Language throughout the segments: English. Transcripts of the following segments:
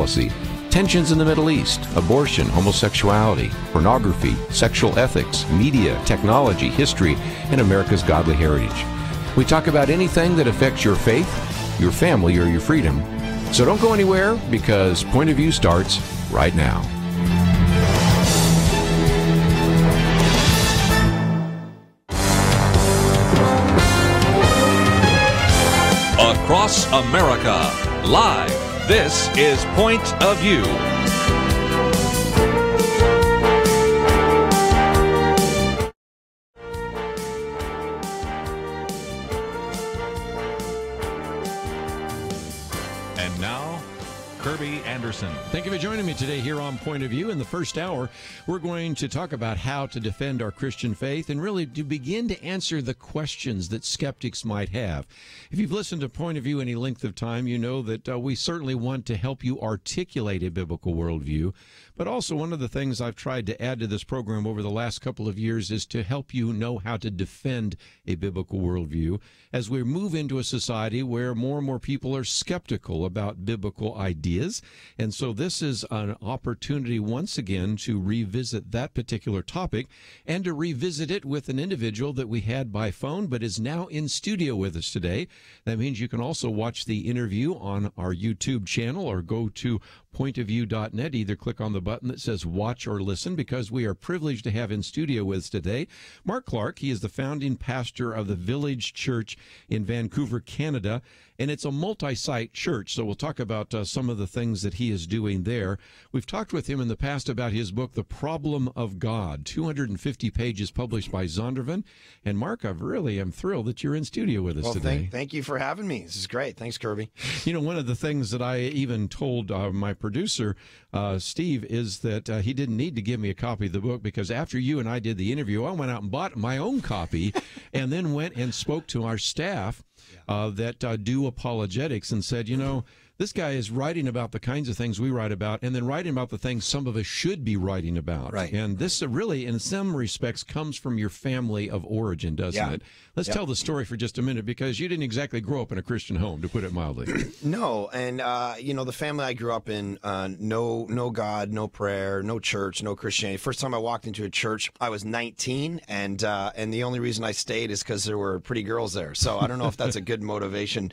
policy, tensions in the Middle East, abortion, homosexuality, pornography, sexual ethics, media, technology, history, and America's godly heritage. We talk about anything that affects your faith, your family, or your freedom. So don't go anywhere, because Point of View starts right now. Across America, live, this is Point of View. And now, Kerby Anderson. Thank you for joining me today here on Point of View. In the first hour, we're going to talk about how to defend our Christian faith and really to begin to answer the questions that skeptics might have. If you've listened to Point of View any length of time, you know that we certainly want to help you articulate a biblical worldview. But also one of the things I've tried to add to this program over the last couple of years is to help you know how to defend a biblical worldview as we move into a society where more and more people are skeptical about biblical ideas. And so this is an opportunity once again to revisit that particular topic and to revisit it with an individual that we had by phone but is now in studio with us today. That means you can also watch the interview on our YouTube channel or go to pointofview.net. Either click on the button that says watch or listen, because we are privileged to have in studio with us today Mark Clark. He is the founding pastor of the Village Church in Vancouver, Canada, and it's a multi-site church, so we'll talk about some of the things that he is doing there. We've talked with him in the past about his book, The Problem of God, 250 pages published by Zondervan. And Mark, I really am thrilled that you're in studio with us today. Thank you for having me. This is great. Thanks, Kerby. You know, one of the things that I even told my producer, Steve, is that he didn't need to give me a copy of the book, because after you and I did the interview, I went out and bought my own copy and then went and spoke to our staff that do apologetics and said, you know, this guy is writing about the kinds of things we write about, and then writing about the things some of us should be writing about. Right. And this really, in some respects, comes from your family of origin, doesn't it? Let's tell the story for just a minute, because you didn't exactly grow up in a Christian home, to put it mildly. No, and you know, the family I grew up in, no God, no prayer, no church, no Christianity. First time I walked into a church, I was 19, and the only reason I stayed is because there were pretty girls there. So I don't know if that's a good motivation.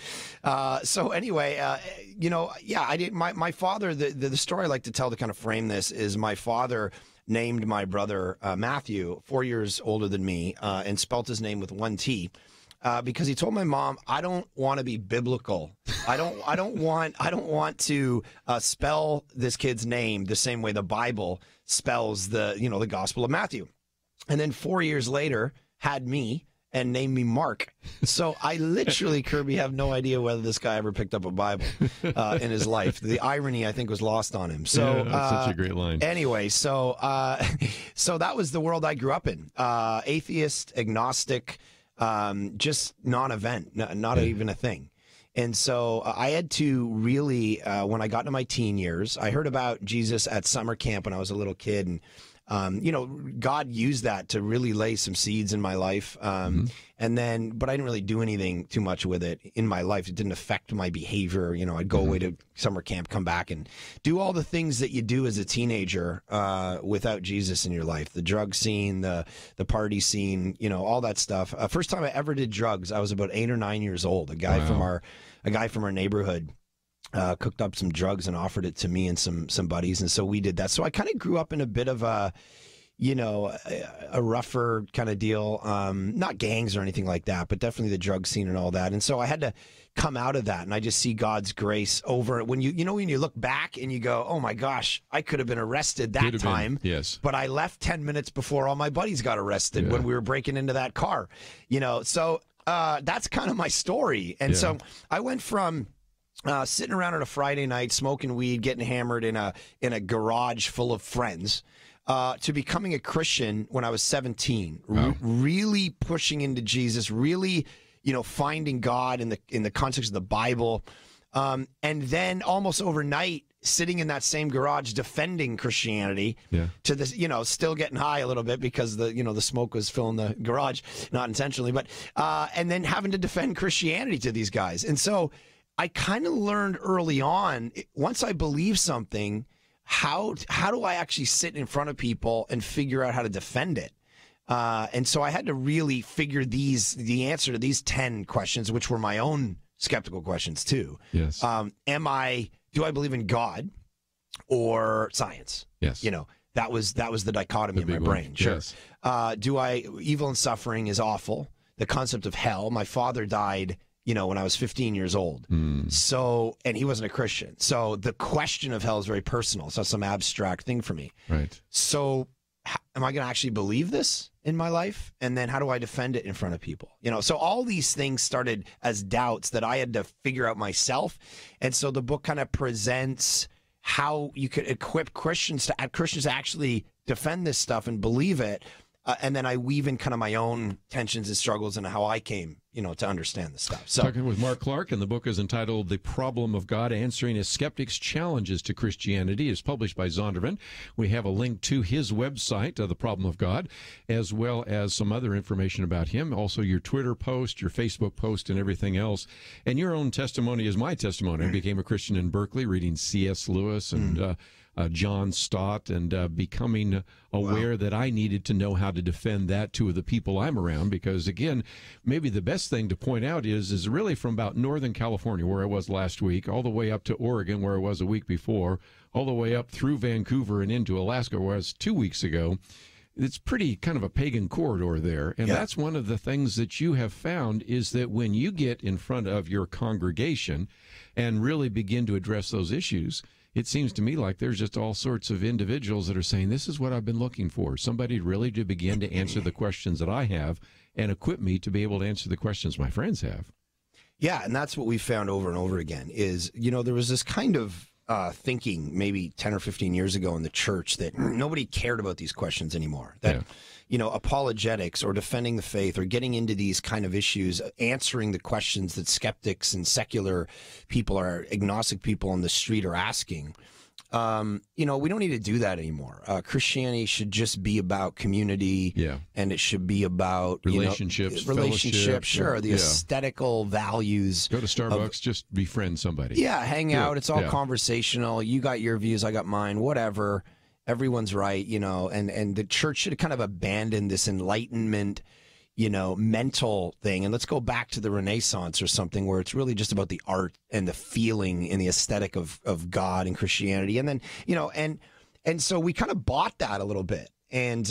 So anyway, you know, I did. My father. The story I like to tell to kind of frame this is my father named my brother Matthew, 4 years older than me, and spelt his name with one T. Because he told my mom, I don't want to be biblical. I don't want to spell this kid's name the same way the Bible spells the Gospel of Matthew. And then 4 years later, had me and named me Mark. So I literally, Kerby, have no idea whether this guy ever picked up a Bible in his life. The irony, I think, was lost on him. So that's such a great line. Anyway, so that was the world I grew up in. Atheist, agnostic, just non-event, not even a thing. And so I had to really, when I got into my teen years, I heard about Jesus at summer camp when I was a little kid, and God used that to really lay some seeds in my life. And then, but I didn't really do anything too much with it in my life. It didn't affect my behavior. You know, I'd go away to summer camp, come back, and do all the things that you do as a teenager without Jesus in your life. The drug scene, the party scene, you know, all that stuff. First time I ever did drugs, I was about 8 or 9 years old. A guy from our neighborhood cooked up some drugs and offered it to me and some buddies, and so we did that. So I kind of grew up in a bit of a rougher kind of deal, not gangs or anything like that, but definitely the drug scene and all that. And so I had to come out of that, and I just see God's grace over it. When you look back and you go, oh my gosh, I could have been arrested that time. Yes. But I left 10 minutes before all my buddies got arrested when we were breaking into that car. So that's kind of my story. And so I went from sitting around on a Friday night, smoking weed, getting hammered in a garage full of friends, to becoming a Christian when I was 17. Wow. Really pushing into Jesus, really, finding God in the context of the Bible, and then almost overnight, sitting in that same garage defending Christianity to this, still getting high a little bit because the smoke was filling the garage, not intentionally, but and then having to defend Christianity to these guys. And so I kind of learned early on, once I believe something, how do I actually sit in front of people and figure out how to defend it? And so I had to really figure the answer to these 10 questions, which were my own skeptical questions too. Yes. Do I believe in God or science? Yes. That was the dichotomy in my brain. One. Sure. Yes. Evil and suffering is awful. The concept of hell. My father died, when I was 15 years old. So, and he wasn't a Christian. So the question of hell is very personal. It's not some abstract thing for me. Right. So am I going to actually believe this in my life? And then how do I defend it in front of people? So all these things started as doubts that I had to figure out myself. And so the book kind of presents how you could equip Christians to actually defend this stuff and believe it. And then I weave in kind of my own tensions and struggles and how I came, to understand this stuff. So, talking with Mark Clark, and the book is entitled The Problem of God, Answering a Skeptic's Challenges to Christianity. It's published by Zondervan. We have a link to his website, The Problem of God, as well as some other information about him, also your Twitter post, your Facebook post, and everything else. And your own testimony is my testimony. I became a Christian in Berkeley, reading C.S. Lewis and John Stott, and becoming aware that I needed to know how to defend that to the people I'm around, because, again, maybe the best thing to point out is really from about Northern California, where I was last week, all the way up to Oregon, where I was a week before, all the way up through Vancouver and into Alaska, where I was 2 weeks ago. It's pretty kind of a pagan corridor there. And that's one of the things that you have found, is that when you get in front of your congregation and really begin to address those issues, it seems to me like there's just all sorts of individuals that are saying, this is what I've been looking for. Somebody really to begin to answer the questions that I have and equip me to be able to answer the questions my friends have. Yeah, and that's what we found over and over again is, there was this kind of thinking maybe 10 or 15 years ago in the church that nobody cared about these questions anymore. That, apologetics or defending the faith or getting into these kind of issues, answering the questions that skeptics and secular people or agnostic people on the street are asking. We don't need to do that anymore. Christianity should just be about community, and it should be about relationships, sure, the aesthetical values. Go to Starbucks, just befriend somebody. Yeah, hang out. It's all conversational. You got your views, I got mine, whatever. Everyone's right, and the church should kind of abandon this Enlightenment, mental thing. And let's go back to the Renaissance or something where it's really just about the art and the feeling and the aesthetic of God and Christianity. And then, and so we kind of bought that a little bit. And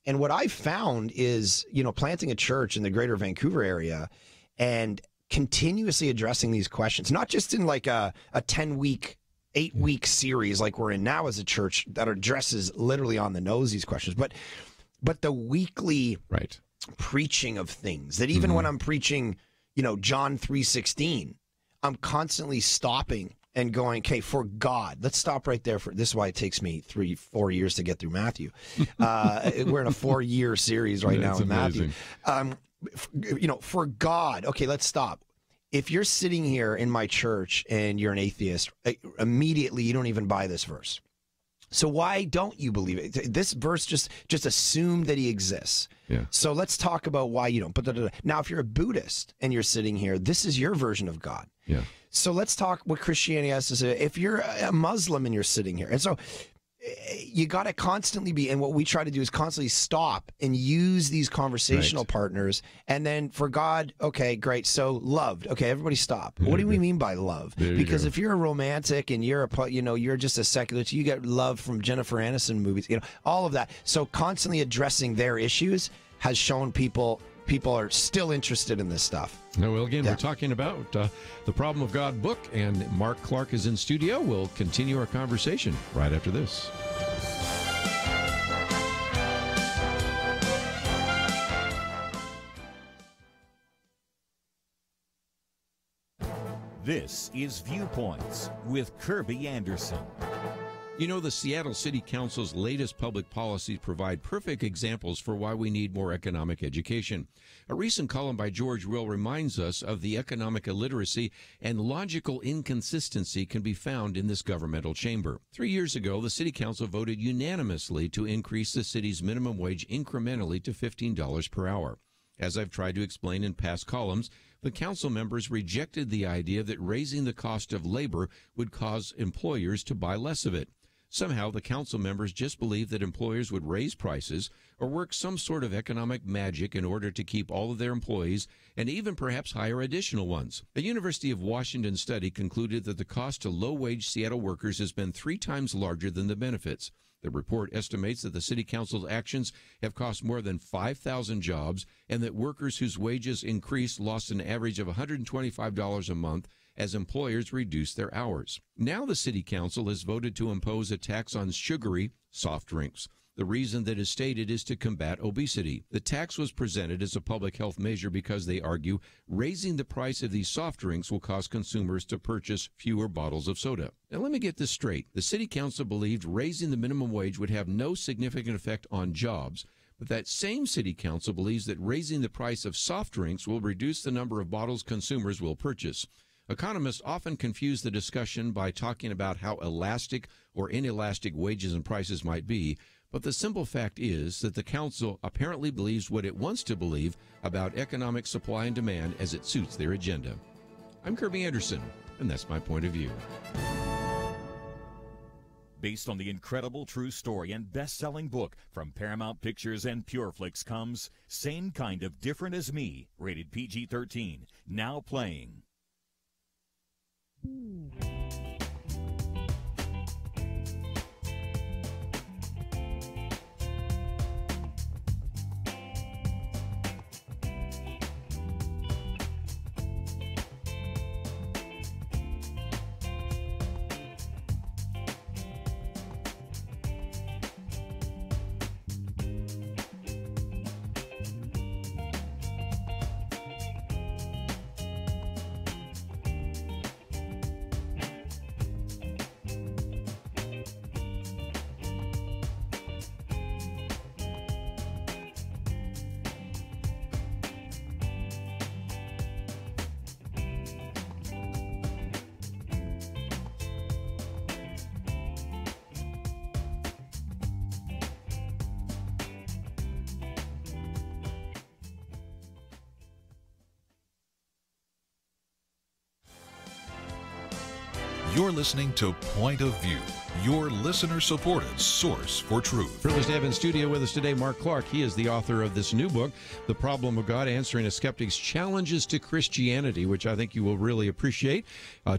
what I found is, planting a church in the greater Vancouver area and continuously addressing these questions, not just in like a 10-week, 8-week series like we're in now as a church that addresses literally on the nose these questions, but the weekly preaching of things that even when I'm preaching, John 3:16, I'm constantly stopping and going, okay, for God, let's stop right there. This is why it takes me 3-4 years to get through Matthew. We're in a 4-year series right now in Matthew. For God, okay, let's stop. If you're sitting here in my church and you're an atheist, immediately you don't even buy this verse. So why don't you believe it? This verse just assume that he exists. Yeah. So let's talk about why you don't. But now, if you're a Buddhist and you're sitting here, this is your version of God. Yeah. So let's talk what Christianity has to say. If you're a Muslim and you're sitting here, and so you got to constantly be, and what we try to do is constantly stop and use these conversational partners. And then for God, okay, great. So loved. Okay, everybody stop. What do we mean by love? Because if you're a romantic and you're you're just a secular, you get love from Jennifer Aniston movies, all of that. So constantly addressing their issues has shown people are still interested in this stuff. Well, again, we're talking about the Problem of God book, and Mark Clark is in studio. We'll continue our conversation right after this. This is Viewpoints with Kerby Anderson. The Seattle City Council's latest public policies provide perfect examples for why we need more economic education. A recent column by George Will reminds us of the economic illiteracy and logical inconsistency can be found in this governmental chamber. 3 years ago, the City Council voted unanimously to increase the city's minimum wage incrementally to $15 per hour. As I've tried to explain in past columns, the council members rejected the idea that raising the cost of labor would cause employers to buy less of it. Somehow, the council members just believed that employers would raise prices or work some sort of economic magic in order to keep all of their employees and even perhaps hire additional ones. A University of Washington study concluded that the cost to low-wage Seattle workers has been 3 times larger than the benefits. The report estimates that the city council's actions have cost more than 5,000 jobs and that workers whose wages increased lost an average of $125 a month as employers reduce their hours. Now the city council has voted to impose a tax on sugary soft drinks. The reason that is stated is to combat obesity. The tax was presented as a public health measure because they argue raising the price of these soft drinks will cause consumers to purchase fewer bottles of soda. Now let me get this straight. The city council believed raising the minimum wage would have no significant effect on jobs, but that same city council believes that raising the price of soft drinks will reduce the number of bottles consumers will purchase. Economists often confuse the discussion by talking about how elastic or inelastic wages and prices might be, but the simple fact is that the council apparently believes what it wants to believe about economic supply and demand as it suits their agenda. I'm Kerby Anderson, and that's my point of view. Based on the incredible true story and best-selling book from Paramount Pictures and PureFlix comes Same Kind of Different as Me, rated PG-13, now playing. You're listening to Point of View, your listener-supported source for truth. Privileged to have in studio with us today Mark Clark. He is the author of this new book, The Problem of God, Answering a Skeptic's Challenges to Christianity, which I think you will really appreciate.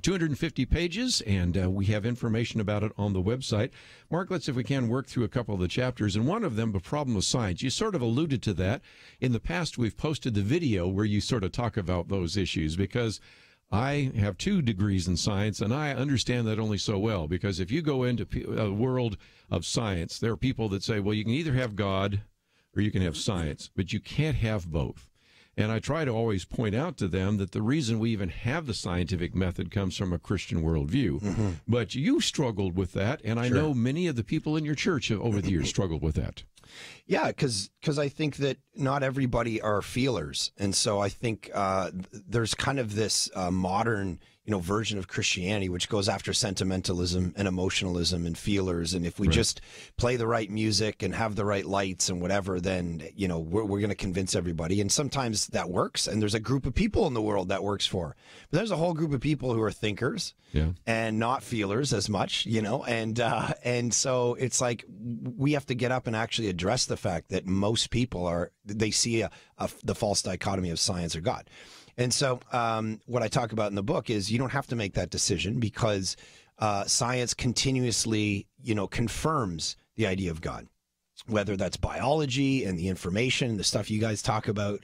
250 pages, and we have information about it on the website. Mark, let's, if we can, work through a couple of the chapters, and one of them, The Problem of Science. You sort of alluded to that. In the past, we've posted the video where you sort of talk about those issues, because I have 2 degrees in science, and I understand that only so well, because if you go into a world of science, there are people that say, well, you can either have God or you can have science, but you can't have both. And I try to always point out to them that the reason we even have the scientific method comes from a Christian worldview. Mm-hmm. But you struggled with that, and I know many of the people in your church have, over the years, struggled with that. Yeah, because I think that not everybody are feelers, and so I think there's kind of this modern, version of Christianity which goes after sentimentalism and emotionalism and feelers, and if we just play the right music and have the right lights and whatever, then we're going to convince everybody, and sometimes that works, and there's a group of people in the world that works for, but there's a whole group of people who are thinkers and not feelers as much, and so it's like we have to get up and actually address the fact that most people they see the false dichotomy of science or God. And so what I talk about in the book is you don't have to make that decision, because science continuously, confirms the idea of God, whether that's biology and the information, the stuff you guys talk about,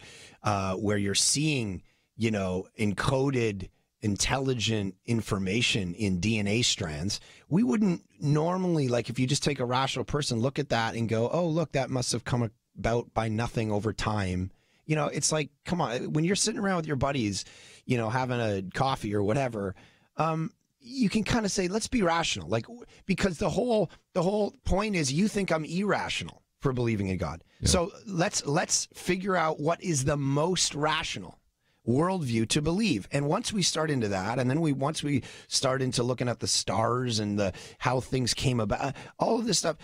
where you're seeing, encoded intelligent information in DNA strands. We wouldn't normally, like if you just take a rational person, look at that and go, oh, look, that must have come about by nothing over time. It's like, come on, when you're sitting around with your buddies, having a coffee or whatever, you can kind of say, let's be rational. Like, because the whole point is you think I'm irrational for believing in God. Yeah. So let's figure out what is the most rational worldview to believe. And once we start into that, and then once we start into looking at the stars and how things came about, all of this stuff,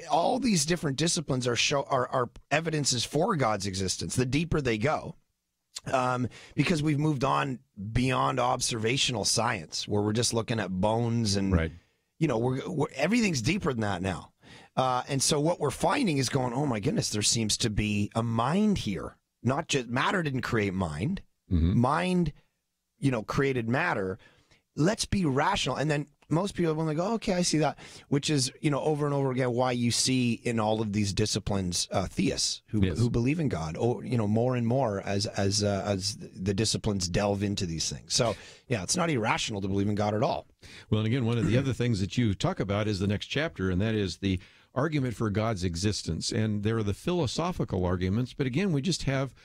all these different disciplines are evidences for God's existence. The deeper they go, because we've moved on beyond observational science, where we're just looking at bones and, Right. you know, we're everything's deeper than that now. And so what we're finding is going, oh my goodness, there seems to be a mind here. Not just matter didn't create mind. Mind, you know, created matter. Let's be rational. And then most people, when they go, okay, I see that, which is, you know, over and over again, why you see in all of these disciplines theists who believe in God, or, you know, more and more as the disciplines delve into these things. So, yeah, it's not irrational to believe in God at all. Well, and again, one of the other things that you talk about is the next chapter, and that is the argument for God's existence. And there are the philosophical arguments, but again, we just have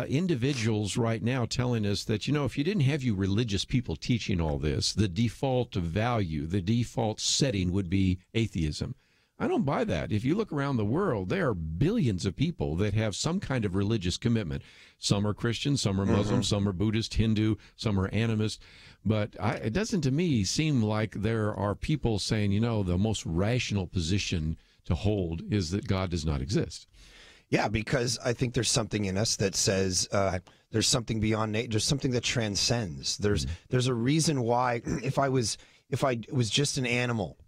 individuals right now telling us that, you know, if you didn't have you religious people teaching all this, the default value, the default setting would be atheism. I don't buy that. If you look around the world, there are billions of people that have some kind of religious commitment. Some are Christian, some are Muslim, some are Buddhist, Hindu, some are animist. But it doesn't, to me, seem like there are people saying, you know, the most rational position to hold is that God does not exist. Yeah, because I think there's something in us that says there's something beyond nature. There's something that transcends. There's a reason why if I was just an animal,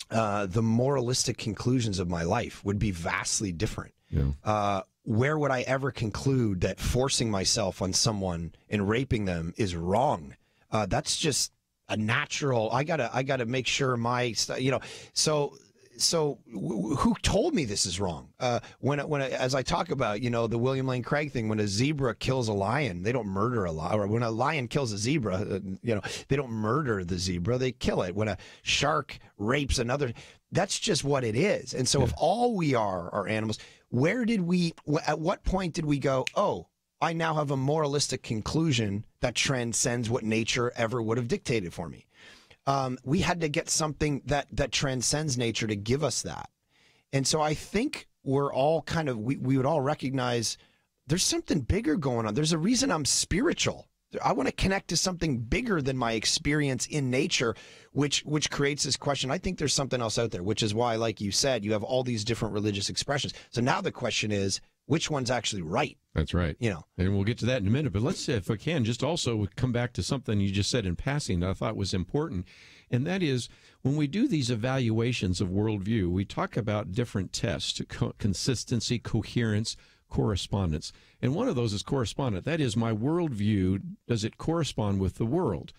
the moralistic conclusions of my life would be vastly different. Yeah. Where would I ever conclude that forcing myself on someone and raping them is wrong? That's just a natural. I gotta make sure my, you know, So who told me this is wrong? As I talk about, you know, the William Lane Craig thing, when a zebra kills a lion, they don't murder a lion. Or when a lion kills a zebra, you know, they don't murder the zebra, they kill it. When a shark rapes another, that's just what it is. And so if all we are animals, at what point did we go, oh, I now have a moralistic conclusion that transcends what nature ever would have dictated for me? We had to get something that transcends nature to give us that. And so I think we're all kind of, we would all recognize there's something bigger going on. There's a reason I'm spiritual. I want to connect to something bigger than my experience in nature, which creates this question. I think there's something else out there, which is why, like you said, you have all these different religious expressions. So now the question is, which one's actually right? That's right. You know, and we'll get to that in a minute. But let's, if we can, just also come back to something you just said in passing that I thought was important. And that is, when we do these evaluations of worldview, we talk about different tests: consistency, coherence, correspondence. And one of those is correspondent. That is, my worldview, does it correspond with the world?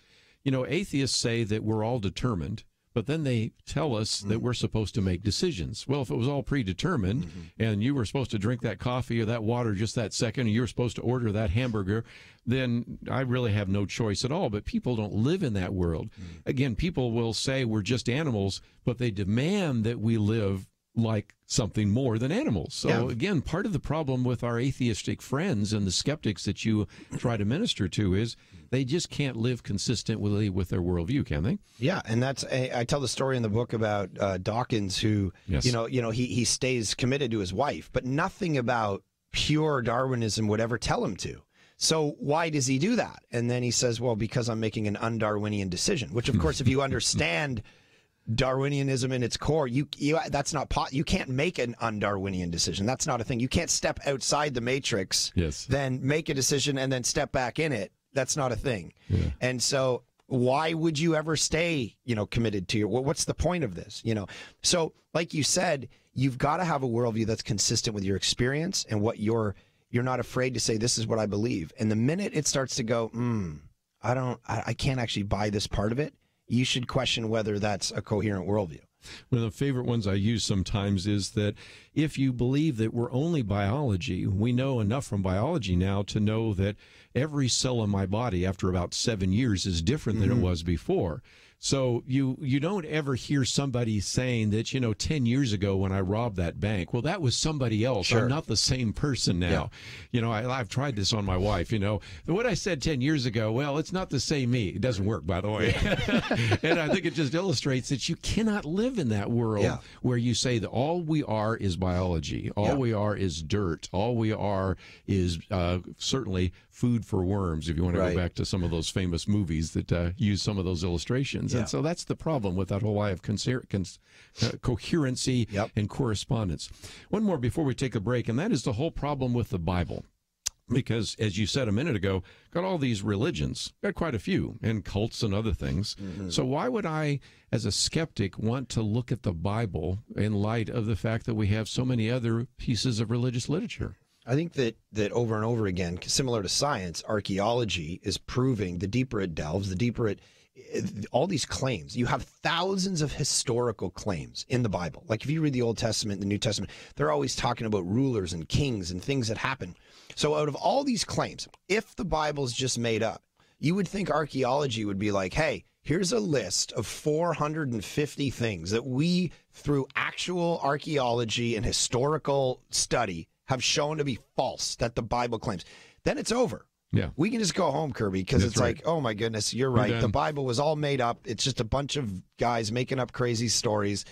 You know, atheists say that we're all determined, but then they tell us that we're supposed to make decisions. Well, if it was all predetermined and you were supposed to drink that coffee or that water just that second, and you were supposed to order that hamburger, then I really have no choice at all. But people don't live in that world. Again, people will say we're just animals, but they demand that we live like something more than animals. So again, part of the problem with our atheistic friends and the skeptics that you try to minister to is they just can't live consistently with their worldview, can they? Yeah, and that's I tell the story in the book about Dawkins, who you know he stays committed to his wife, but nothing about pure Darwinism would ever tell him to. So why does he do that? And then he says, well, because I'm making an un-Darwinian decision, which of course, if you understand Darwinianism in its core, you can't make an un-Darwinian decision. That's not a thing. You can't step outside the matrix, then make a decision and then step back in it. That's not a thing. Yeah. And so why would you ever stay, you know, committed to what's the point of this? You know, so like you said, you've got to have a worldview that's consistent with your experience and what you're not afraid to say, this is what I believe. And the minute it starts to go, I can't actually buy this part of it, you should question whether that's a coherent worldview. One of the favorite ones I use sometimes is that if you believe that we're only biology, we know enough from biology now to know that every cell in my body after about 7 years is different than it was before. So you don't ever hear somebody saying that, you know, 10 years ago when I robbed that bank, well, that was somebody else. I'm not the same person now. Yeah. You know, I've tried this on my wife, you know. What I said 10 years ago, well, it's not the same me. It doesn't work, by the way. And I think it just illustrates that you cannot live in that world where you say that all we are is biology. All we are is dirt. All we are is certainly food for worms, if you want to go back to some of those famous movies that use some of those illustrations. And so that's the problem with that whole lie of coherency and correspondence. One more before we take a break, and that is the whole problem with the Bible. Because, as you said a minute ago, got all these religions, got quite a few, and cults and other things. So why would I, as a skeptic, want to look at the Bible in light of the fact that we have so many other pieces of religious literature? I think that over and over again, similar to science, archaeology is proving the deeper it delves, the deeper it, all these claims. You have thousands of historical claims in the Bible. Like if you read the Old Testament and the New Testament, they're always talking about rulers and kings and things that happen. So out of all these claims, if the Bible's just made up, you would think archaeology would be like, hey, here's a list of 450 things that we, through actual archaeology and historical study, have shown to be false that the Bible claims. Then it's over. Yeah. We can just go home, Kerby, because it's right. like, oh my goodness, you're right. The Bible was all made up. It's just a bunch of guys making up crazy stories.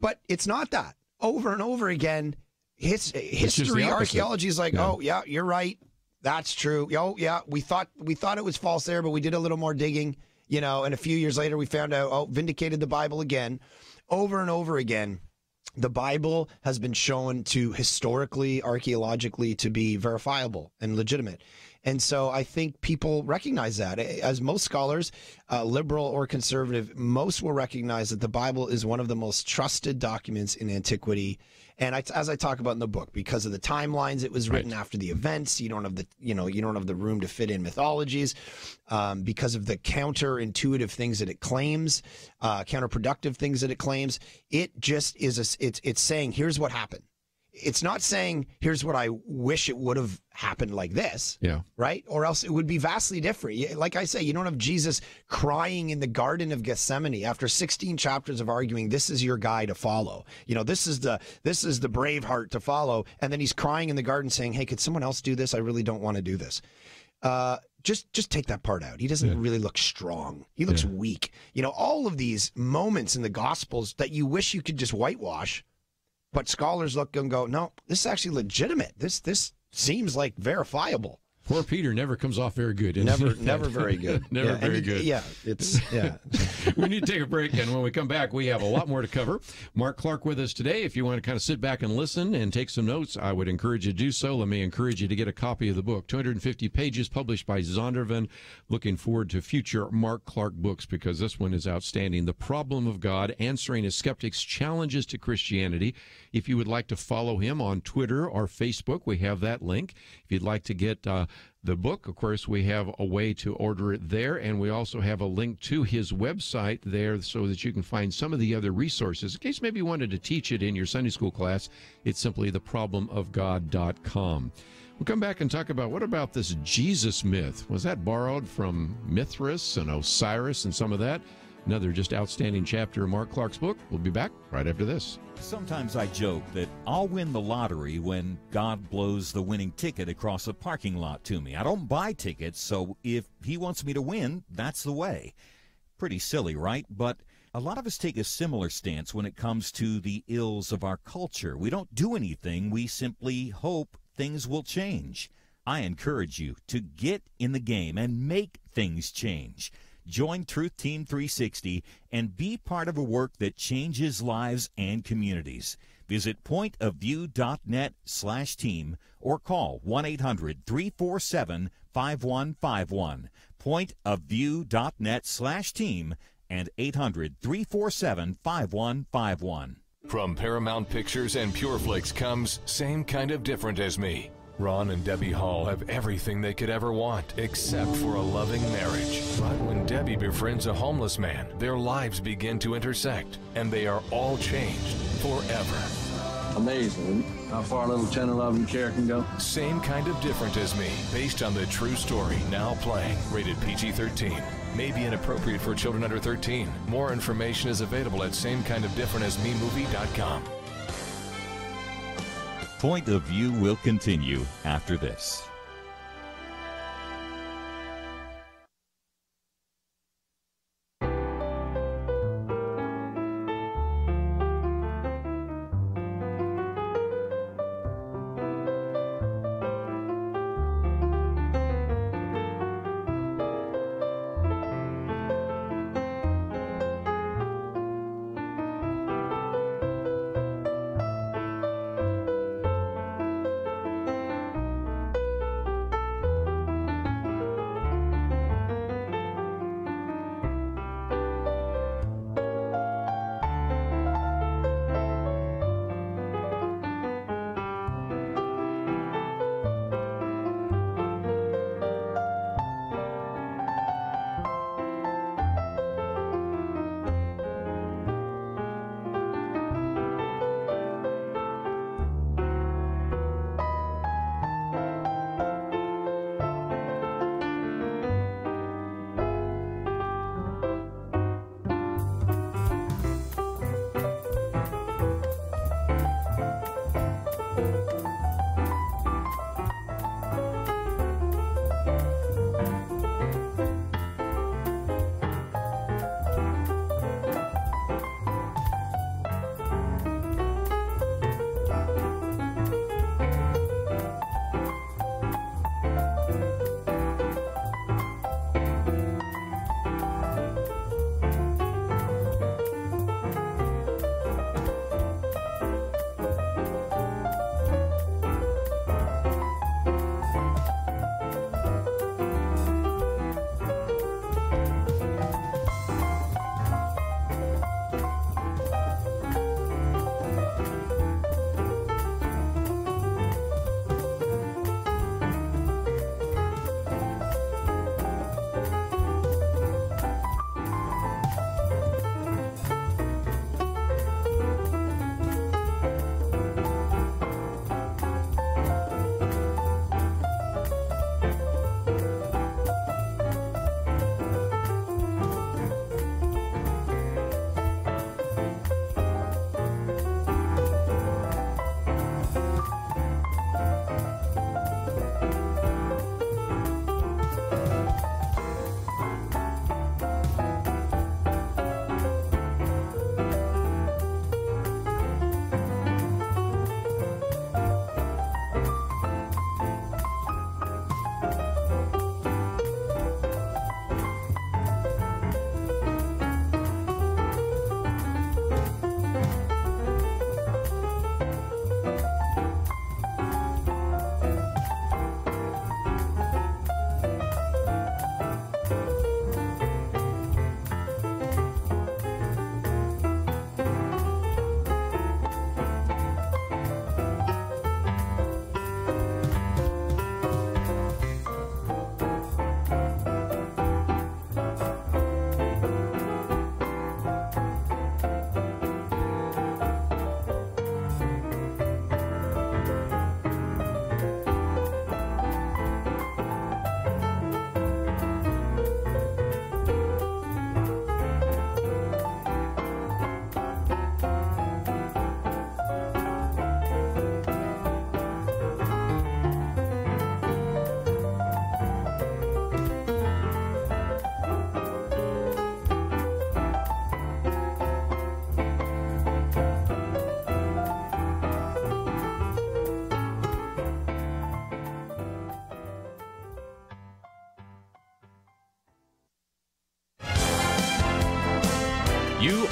But it's not that. Over and over again, history, archaeology is like, oh yeah, you're right. That's true. Oh yeah, we thought it was false there, but we did a little more digging, and a few years later we found out, vindicated the Bible again. Over and over again, the Bible has been shown to historically, archaeologically, to be verifiable and legitimate. And so I think people recognize that. As most scholars, liberal or conservative, most will recognize that the Bible is one of the most trusted documents in antiquity. And as I talk about in the book, because of the timelines, it was written after the events. You don't have the, you don't have the room to fit in mythologies, because of the counterintuitive things that it claims, counterproductive things that it claims. It just is it's saying, here's what happened. It's not saying, here's what I wish it would have happened like this, right? Or else it would be vastly different. Like I say, you don't have Jesus crying in the Garden of Gethsemane after 16 chapters of arguing, this is your guy to follow. This is the Braveheart to follow. And then he's crying in the garden saying, hey, could someone else do this? I really don't want to do this. Just take that part out. He doesn't really look strong. He looks weak. All of these moments in the Gospels that you wish you could just whitewash. But scholars look and go, no, this is actually legitimate. This seems like verifiable. Poor Peter never comes off very good. Never very good. Never very good. We need to take a break, and when we come back, we have a lot more to cover. Mark Clark with us today. If you want to kind of sit back and listen and take some notes, I would encourage you to do so. Let me encourage you to get a copy of the book, 250 pages, published by Zondervan. Looking forward to future Mark Clark books, because this one is outstanding. The Problem of God, Answering a Skeptic's Challenges to Christianity. If you would like to follow him on Twitter or Facebook, we have that link. If you'd like to get the book, of course, we have a way to order it there, and we also have a link to his website there so that you can find some of the other resources. In case maybe you wanted to teach it in your Sunday school class, it's simply theproblemofgod.com. We'll come back and talk about, what about this Jesus myth? Was that borrowed from Mithras and Osiris and some of that? Another just outstanding chapter of Mark Clark's book. We'll be back right after this. Sometimes I joke that I'll win the lottery when God blows the winning ticket across a parking lot to me. I don't buy tickets, so if he wants me to win, that's the way. Pretty silly, right? But a lot of us take a similar stance when it comes to the ills of our culture. We don't do anything. We simply hope things will change. I encourage you to get in the game and make things change. Join Truth Team 360 and be part of a work that changes lives and communities. Visit pointofview.net/team or call 1-800-347-5151. Pointofview.net/team and 800-347-5151. From Paramount Pictures and PureFlix comes Same Kind of Different as Me. Ron and Debbie Hall have everything they could ever want, except for a loving marriage. But when Debbie befriends a homeless man, their lives begin to intersect, and they are all changed forever. Amazing how far a little tender loving care can go. Same Kind of Different as Me, based on the true story, now playing, rated PG-13. May be inappropriate for children under 13. More information is available at samekindofdifferentasmemovie.com. Point of View will continue after this.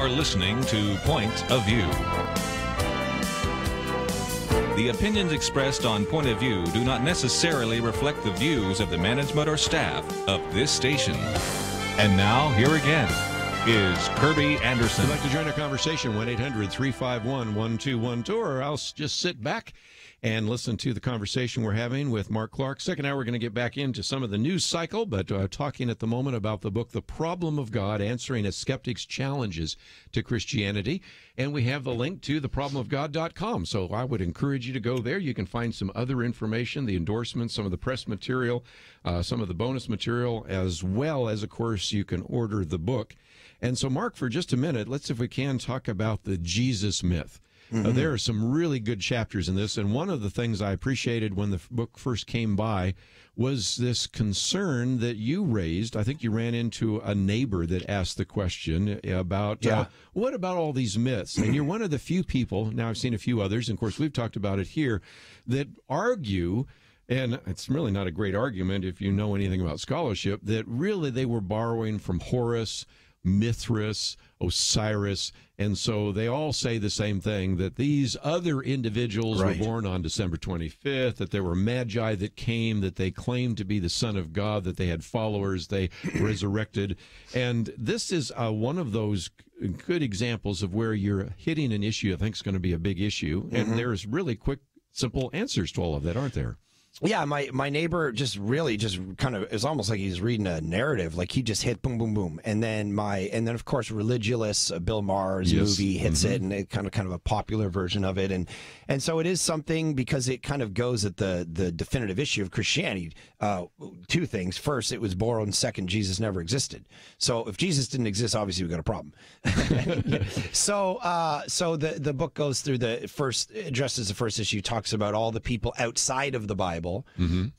are listening to Point of View. The opinions expressed on Point of View do not necessarily reflect the views of the management or staff of this station. And now, here again is Kerby Anderson. If you'd like to join our conversation, 1-800-351-1212, or else just sit back and listen to the conversation we're having with Mark Clark. Second hour, we're going to get back into some of the news cycle, but talking at the moment about the book, The Problem of God, Answering a Skeptic's Challenges to Christianity. And we have the link to theproblemofgod.com. So I would encourage you to go there. You can find some other information, the endorsements, some of the press material, some of the bonus material, as well as, of course, you can order the book. And so, Mark, for just a minute, let's, if we can, talk about the Jesus myth. There are some really good chapters in this, and one of the things I appreciated when the book first came by was this concern that you raised. I think you ran into a neighbor that asked the question about, what about all these myths? And you're one of the few people, now I've seen a few others, and of course we've talked about it here, that argue, and it's really not a great argument if you know anything about scholarship, that really they were borrowing from Horus, Mithras, Osiris, and so they all say the same thing, that these other individuals were born on December 25th, that there were magi that came, that they claimed to be the Son of God, that they had followers, they resurrected. And this is one of those good examples of where you're hitting an issue I think is going to be a big issue, and there's really quick, simple answers to all of that, aren't there? Yeah, my neighbor just kind of, it's almost like he's reading a narrative. Like he just hit boom, boom, boom, and then of course Religulous, Bill Maher's movie hits it, and it kind of a popular version of it, and so it is something because it kind of goes at the definitive issue of Christianity. Two things: first, it was borrowed, and second, Jesus never existed. So if Jesus didn't exist, obviously we've got a problem. So the book goes through addresses the first issue, talks about all the people outside of the Bible.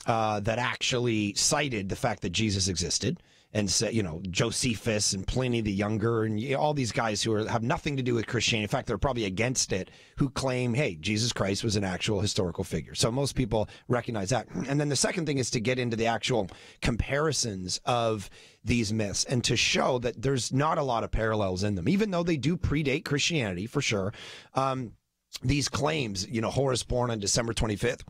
That actually cited the fact that Jesus existed, and said, Josephus and Pliny the Younger and all these guys who have nothing to do with Christianity. In fact, they're probably against it, who claim, hey, Jesus Christ was an actual historical figure. So most people recognize that. And then the second thing is to get into the actual comparisons of these myths and to show that there's not a lot of parallels in them, even though they do predate Christianity for sure. These claims, Horus born on December 25th,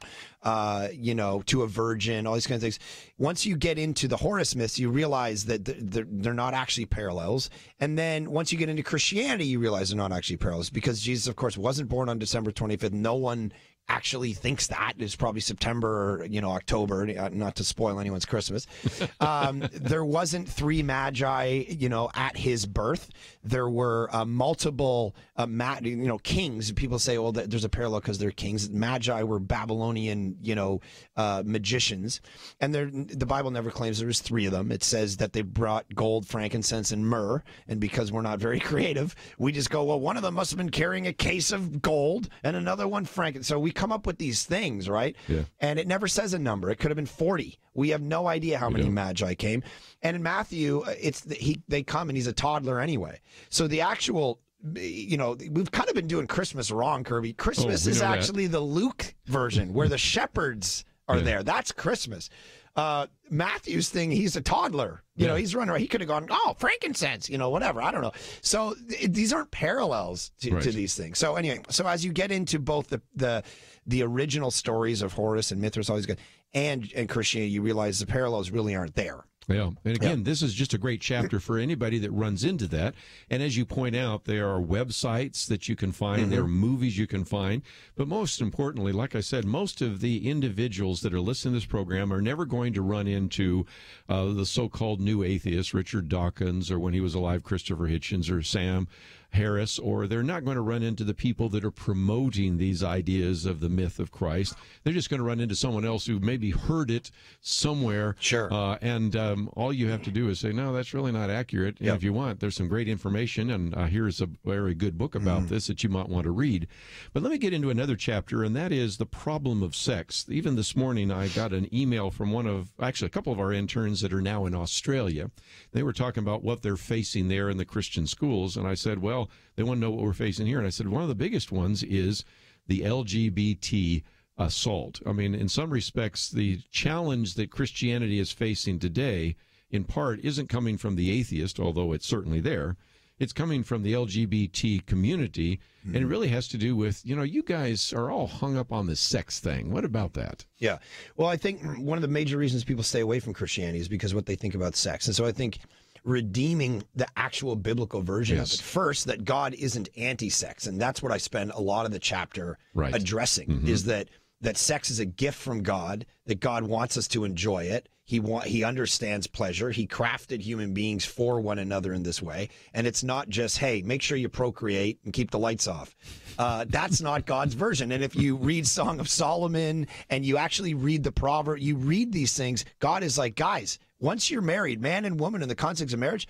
to a virgin, all these kinds of things. Once you get into the Horus myths, you realize that they're not actually parallels. And then once you get into Christianity, you realize they're not actually parallels because Jesus, of course, wasn't born on December 25th. No one actually thinks that. It's probably September or, October, not to spoil anyone's Christmas. There wasn't three magi, at his birth. There were multiple, kings. People say, well, there's a parallel because they're kings. Magi were Babylonian, magicians. And the Bible never claims there was three of them. It says that they brought gold, frankincense, and myrrh. And because we're not very creative, we just go, well, one of them must have been carrying a case of gold and another one frankincense. So we come up with these things, right? Yeah. And it never says a number. It could have been 40. We have no idea how many magi came. And in Matthew, they come and he's a toddler anyway. So the actual, we've kind of been doing Christmas wrong, Kerby. Christmas is actually the Luke version where the shepherds are there. That's Christmas. Matthew's thing, he's a toddler. He's running around. He could have gone, frankincense, whatever. I don't know. So these aren't parallels to these things. So anyway, as you get into both the original stories of Horus and Mithras, all these guys, and Christianity, you realize the parallels really aren't there. Yeah, and again, this is just a great chapter for anybody that runs into that. And as you point out, there are websites that you can find, there are movies you can find, but most importantly, like I said, most of the individuals that are listening to this program are never going to run into the so-called new atheists, Richard Dawkins, or when he was alive, Christopher Hitchens, or Sam Harris, or they're not going to run into the people that are promoting these ideas of the myth of Christ. They're just going to run into someone else who maybe heard it somewhere. Sure. And all you have to do is say, no, that's really not accurate. And if you want, there's some great information, and here's a very good book about this that you might want to read. But let me get into another chapter, and that is the problem of sex. Even this morning, I got an email from a couple of our interns that are now in Australia. They were talking about what they're facing there in the Christian schools, and I said, well, they want to know what we're facing here. And I said, one of the biggest ones is the LGBT assault. I mean, in some respects, the challenge that Christianity is facing today, in part, isn't coming from the atheist, although it's certainly there. it's coming from the LGBT community, and it really has to do with, you guys are all hung up on the sex thing. What about that? Yeah. Well, I think one of the major reasons people stay away from Christianity is because of what they think about sex. And so I think redeeming the actual biblical version of it first, that God isn't anti-sex. And that's what I spend a lot of the chapter addressing, is that sex is a gift from God, that God wants us to enjoy it. He understands pleasure. He crafted human beings for one another in this way. And it's not just, hey, make sure you procreate and keep the lights off. That's not God's version. And if you read Song of Solomon and you actually read the proverb, you read these things, God is like, guys, once you're married, man and woman in the context of marriage,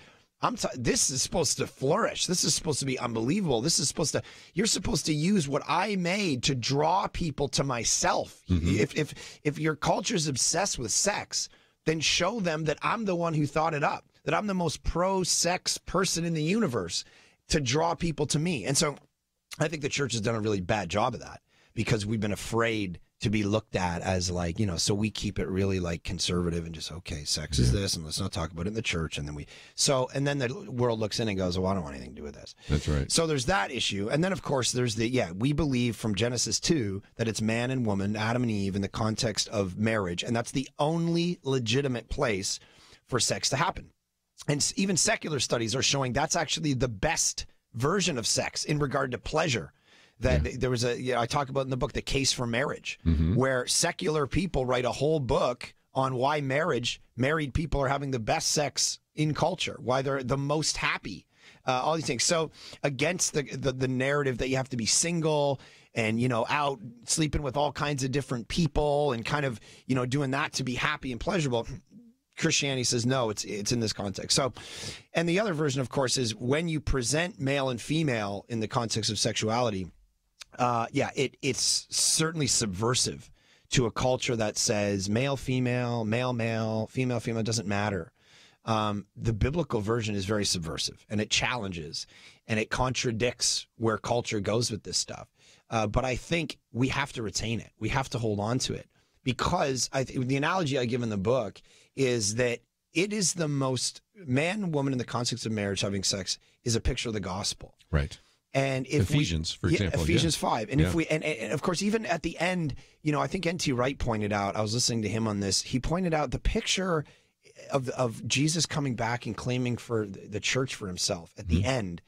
this is supposed to flourish. This is supposed to be unbelievable. You're supposed to use what I made to draw people to myself. If your culture is obsessed with sex, then show them that I'm the one who thought it up, that I'm the most pro-sex person in the universe to draw people to me. And so I think the church has done a really bad job of that, because we've been afraid to be looked at as like, so we keep it really like conservative and just, okay, sex is this, and let's not talk about it in the church. And then the world looks in and goes, well, I don't want anything to do with this. That's right. So there's that issue. And then, of course, there's we believe from Genesis 2 that it's man and woman, Adam and Eve, in the context of marriage. And that's the only legitimate place for sex to happen. And even secular studies are showing that's actually the best version of sex in regard to pleasure. There was I talk about in the book, The Case for Marriage, where secular people write a whole book on why married people are having the best sex in culture, why they're the most happy, all these things. So against the narrative that you have to be single and, out sleeping with all kinds of different people and kind of, doing that to be happy and pleasurable, Christianity says, no, it's in this context. So, and the other version, of course, is when you present male and female in the context of sexuality, it's certainly subversive to a culture that says male, female, male, female, doesn't matter. The biblical version is very subversive, and it challenges and it contradicts where culture goes with this stuff. But I think we have to retain it. We have to hold on to it, because the analogy I give in the book is that it is the most man and woman in the context of marriage having sex is a picture of the gospel. Right. And if Ephesians, for example. Ephesians 5. And if we, and of course, even at the end, I think N.T. Wright pointed out, I was listening to him on this, he pointed out the picture of Jesus coming back and claiming for the church for himself at the end.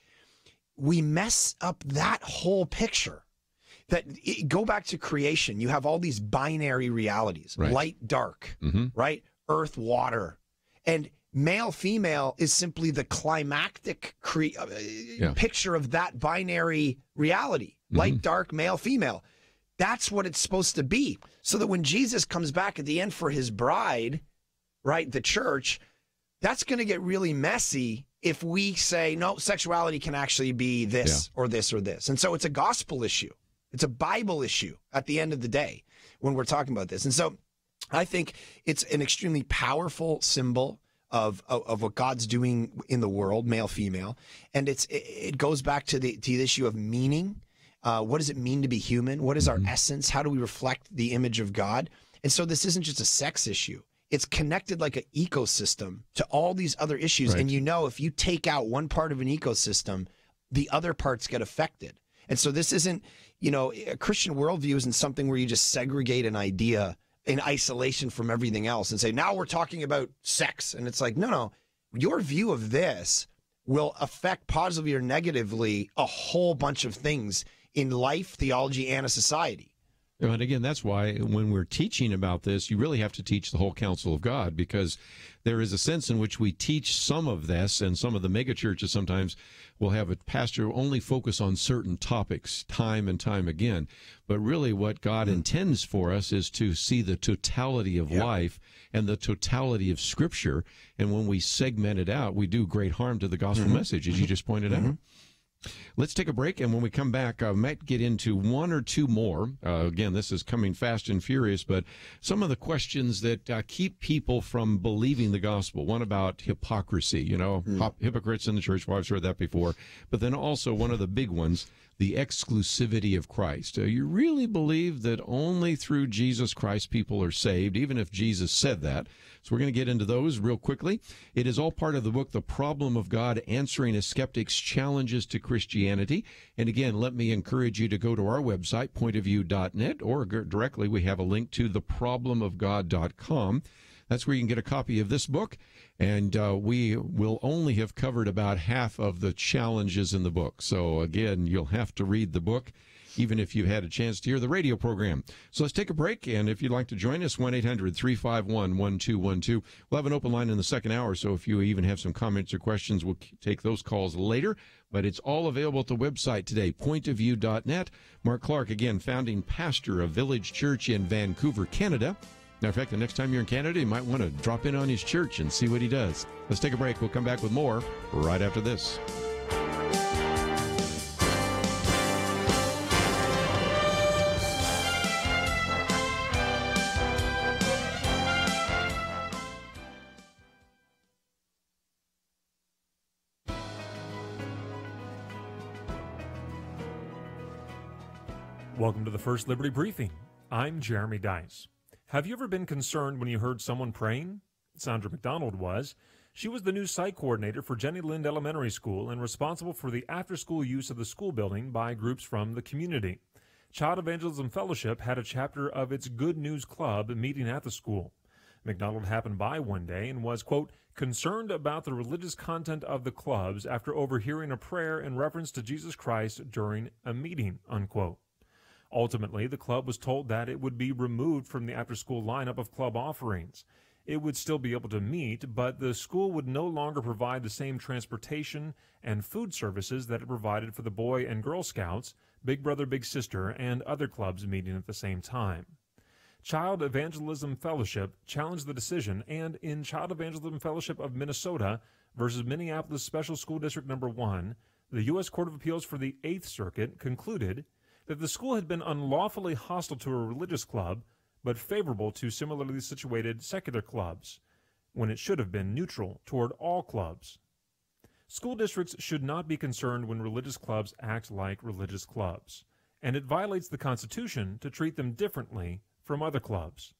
We mess up that whole picture. Go back to creation. You have all these binary realities, light, dark, right? Earth, water. And male, female is simply the climactic picture of that binary reality. Light, dark, male, female. That's what it's supposed to be. So that when Jesus comes back at the end for his bride, right, the church, that's going to get really messy if we say, no, sexuality can actually be this or this or this. And so it's a gospel issue. It's a Bible issue at the end of the day when we're talking about this. And so I think it's an extremely powerful symbol of what God's doing in the world, male, female. And it goes back to the issue of meaning. What does it mean to be human? What is our essence? How do we reflect the image of God? And so this isn't just a sex issue. It's connected like an ecosystem to all these other issues. Right. And if you take out one part of an ecosystem, the other parts get affected. And so this isn't, a Christian worldview isn't something where you just segregate an idea in isolation from everything else and say, now we're talking about sex. And it's like, no, your view of this will affect positively or negatively a whole bunch of things in life, theology, and a society. And again, that's why when we're teaching about this, you really have to teach the whole counsel of God, because there is a sense in which we teach some of this, and some of the mega churches sometimes will have a pastor only focus on certain topics time and time again. But really what God intends for us is to see the totality of life and the totality of Scripture. And when we segment it out, we do great harm to the gospel message, as you just pointed out. Let's take a break, and when we come back, I might get into one or two more. Again, this is coming fast and furious, but some of the questions that keep people from believing the gospel. One about hypocrisy, hypocrites in the church. Well, I've heard that before. But then also one of the big ones, the exclusivity of Christ. You really believe that only through Jesus Christ people are saved, even if Jesus said that. So we're going to get into those real quickly. It is all part of the book, The Problem of God, Answering a Skeptic's Challenges to Christianity. And again, let me encourage you to go to our website, pointofview.net, or directly we have a link to theproblemofgod.com. That's where you can get a copy of this book, and we will only have covered about half of the challenges in the book. So again, you'll have to read the book, even if you've had a chance to hear the radio program. So let's take a break, and if you'd like to join us, 1-800-351-1212. We'll have an open line in the second hour, so if you even have some comments or questions, we'll take those calls later. But it's all available at the website today, pointofview.net. Mark Clark, again, founding pastor of Village Church in Vancouver, Canada. Matter of fact, the next time you're in Canada, you might want to drop in on his church and see what he does. Let's take a break. We'll come back with more right after this. Welcome to the First Liberty Briefing. I'm Jeremy Dice. Have you ever been concerned when you heard someone praying? Sandra McDonald was. She was the new site coordinator for Jenny Lind Elementary School and responsible for the after-school use of the school building by groups from the community. Child Evangelism Fellowship had a chapter of its Good News Club meeting at the school. McDonald happened by one day and was, quote, concerned about the religious content of the clubs after overhearing a prayer in reference to Jesus Christ during a meeting, unquote. Ultimately, the club was told that it would be removed from the after-school lineup of club offerings. It would still be able to meet, but the school would no longer provide the same transportation and food services that it provided for the Boy and Girl Scouts, Big Brother Big Sister, and other clubs meeting at the same time. Child Evangelism Fellowship challenged the decision, and in Child Evangelism Fellowship of Minnesota versus Minneapolis Special School District No. 1, the U.S. Court of Appeals for the Eighth Circuit concluded that the school had been unlawfully hostile to a religious club, but favorable to similarly situated secular clubs, when it should have been neutral toward all clubs. School districts should not be concerned when religious clubs act like religious clubs, and it violates the Constitution to treat them differently from other clubs.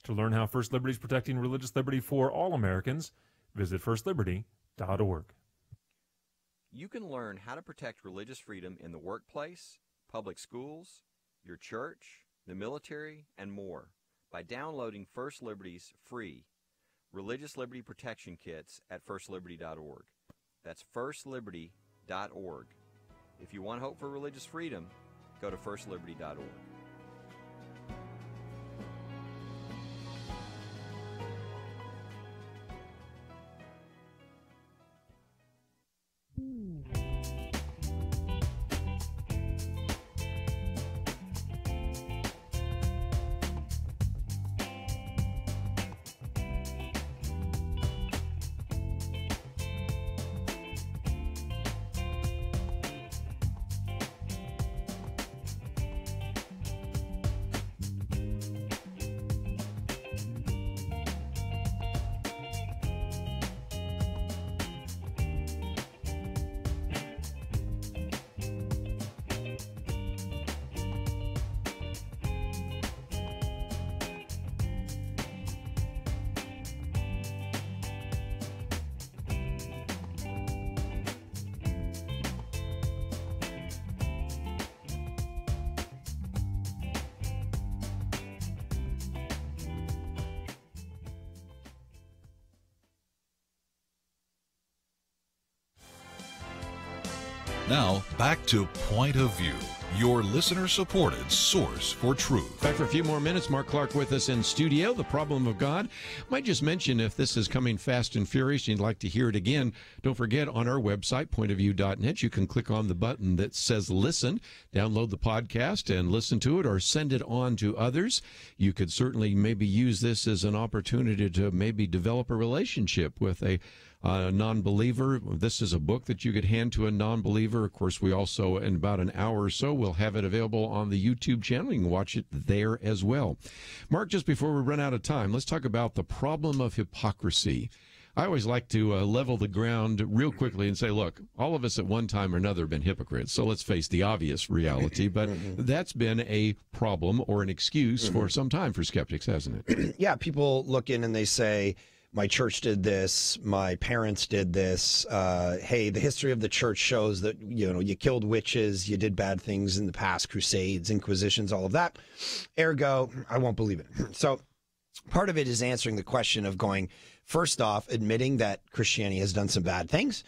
To learn how First Liberty is protecting religious liberty for all Americans, visit firstliberty.org. You can learn how to protect religious freedom in the workplace, public schools, your church, the military, and more by downloading First Liberty's free Religious Liberty Protection Kits at firstliberty.org. That's firstliberty.org. If you want hope for religious freedom, go to firstliberty.org. Now, back to Point of View, your listener-supported source for truth. Back for a few more minutes. Mark Clark with us in studio. The Problem of God. Might just mention, if this is coming fast and furious and you'd like to hear it again, don't forget on our website, pointofview.net, you can click on the button that says listen, download the podcast and listen to it, or send it on to others. You could certainly maybe use this as an opportunity to maybe develop a relationship with a non-believer. This is a book that you could hand to a non-believer. Of course, we also, in about an hour or so, will have it available on the YouTube channel. You can watch it there as well. Mark, just before we run out of time, let's talk about the problem of hypocrisy. I always like to level the ground real quickly and say, look, all of us at one time or another have been hypocrites. So let's face the obvious reality. But that's been a problem or an excuse for some time for skeptics, hasn't it? Yeah, people look in and they say, my church did this, my parents did this. Hey, the history of the church shows that, you killed witches, you did bad things in the past, crusades, inquisitions, all of that. Ergo, I won't believe it. So part of it is answering the question of going, first off, admitting that Christianity has done some bad things,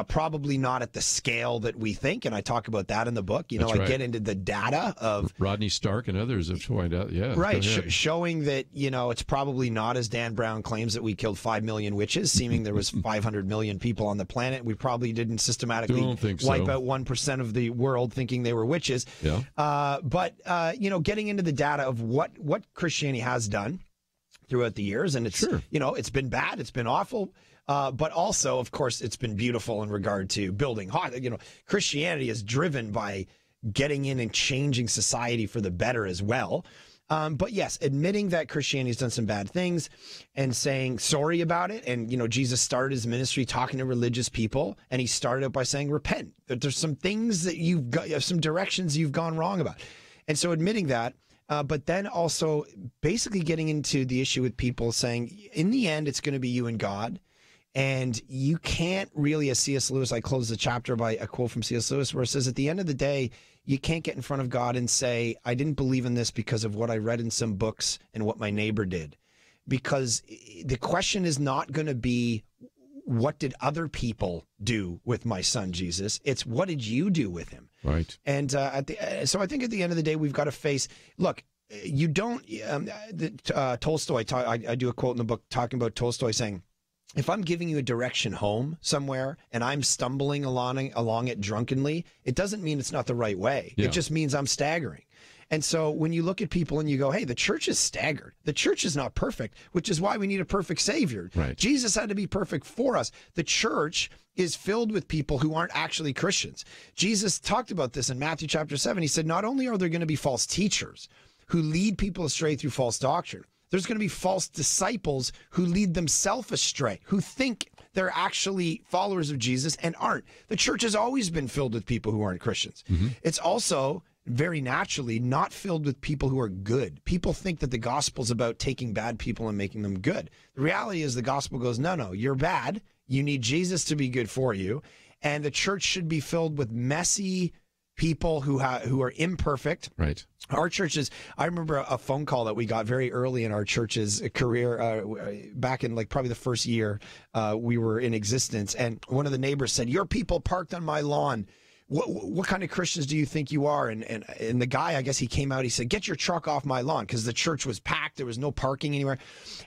probably not at the scale that we think. And I talk about that in the book. I get into the data of Rodney Stark and others have pointed out. Yeah, right. Showing that, it's probably not as Dan Brown claims that we killed 5 million witches, seeming there was 500 million people on the planet. We probably didn't systematically wipe out 1% of the world thinking they were witches. Yeah. But getting into the data of what Christianity has done throughout the years, and it's it's been bad, it's been awful, but also, of course, it's been beautiful in regard to building. Christianity is driven by getting in and changing society for the better as well. But yes, admitting that Christianity has done some bad things and saying sorry about it. And Jesus started his ministry talking to religious people, and he started it by saying, repent. That there's some things that you've got, some directions you've gone wrong about, and so admitting that. But then also basically getting into the issue with people saying, in the end, it's going to be you and God. And you can't really, as C.S. Lewis, I close the chapter by a quote from C.S. Lewis where it says, at the end of the day, you can't get in front of God and say, I didn't believe in this because of what I read in some books and what my neighbor did. Because the question is not going to be, what did other people do with my son Jesus? It's, what did you do with him? Right. And so I think at the end of the day, we've got to face, look, you don't, Tolstoy, I do a quote in the book talking about Tolstoy saying, if I'm giving you a direction home somewhere and I'm stumbling along it drunkenly, it doesn't mean it's not the right way. Yeah. It just means I'm staggering. And so when you look at people and you go, hey, the church is staggered. The church is not perfect, which is why we need a perfect Savior. Right. Jesus had to be perfect for us. The church is filled with people who aren't actually Christians. Jesus talked about this in Matthew chapter 7. He said, not only are there going to be false teachers who lead people astray through false doctrine, there's going to be false disciples who lead themselves astray, who think they're actually followers of Jesus and aren't. The church has always been filled with people who aren't Christians. Mm-hmm. It's also very naturally not filled with people who are good. People think that the gospel's about taking bad people and making them good. The reality is the gospel goes, no, you're bad. You need Jesus to be good for you. And the church should be filled with messy people who are imperfect. Right. Our churches, I remember a phone call that we got very early in our church's career, back in like probably the first year we were in existence. And one of the neighbors said, your people parked on my lawn. What kind of Christians do you think you are? And the guy, I guess he came out, he said, get your truck off my lawn, because the church was packed. There was no parking anywhere.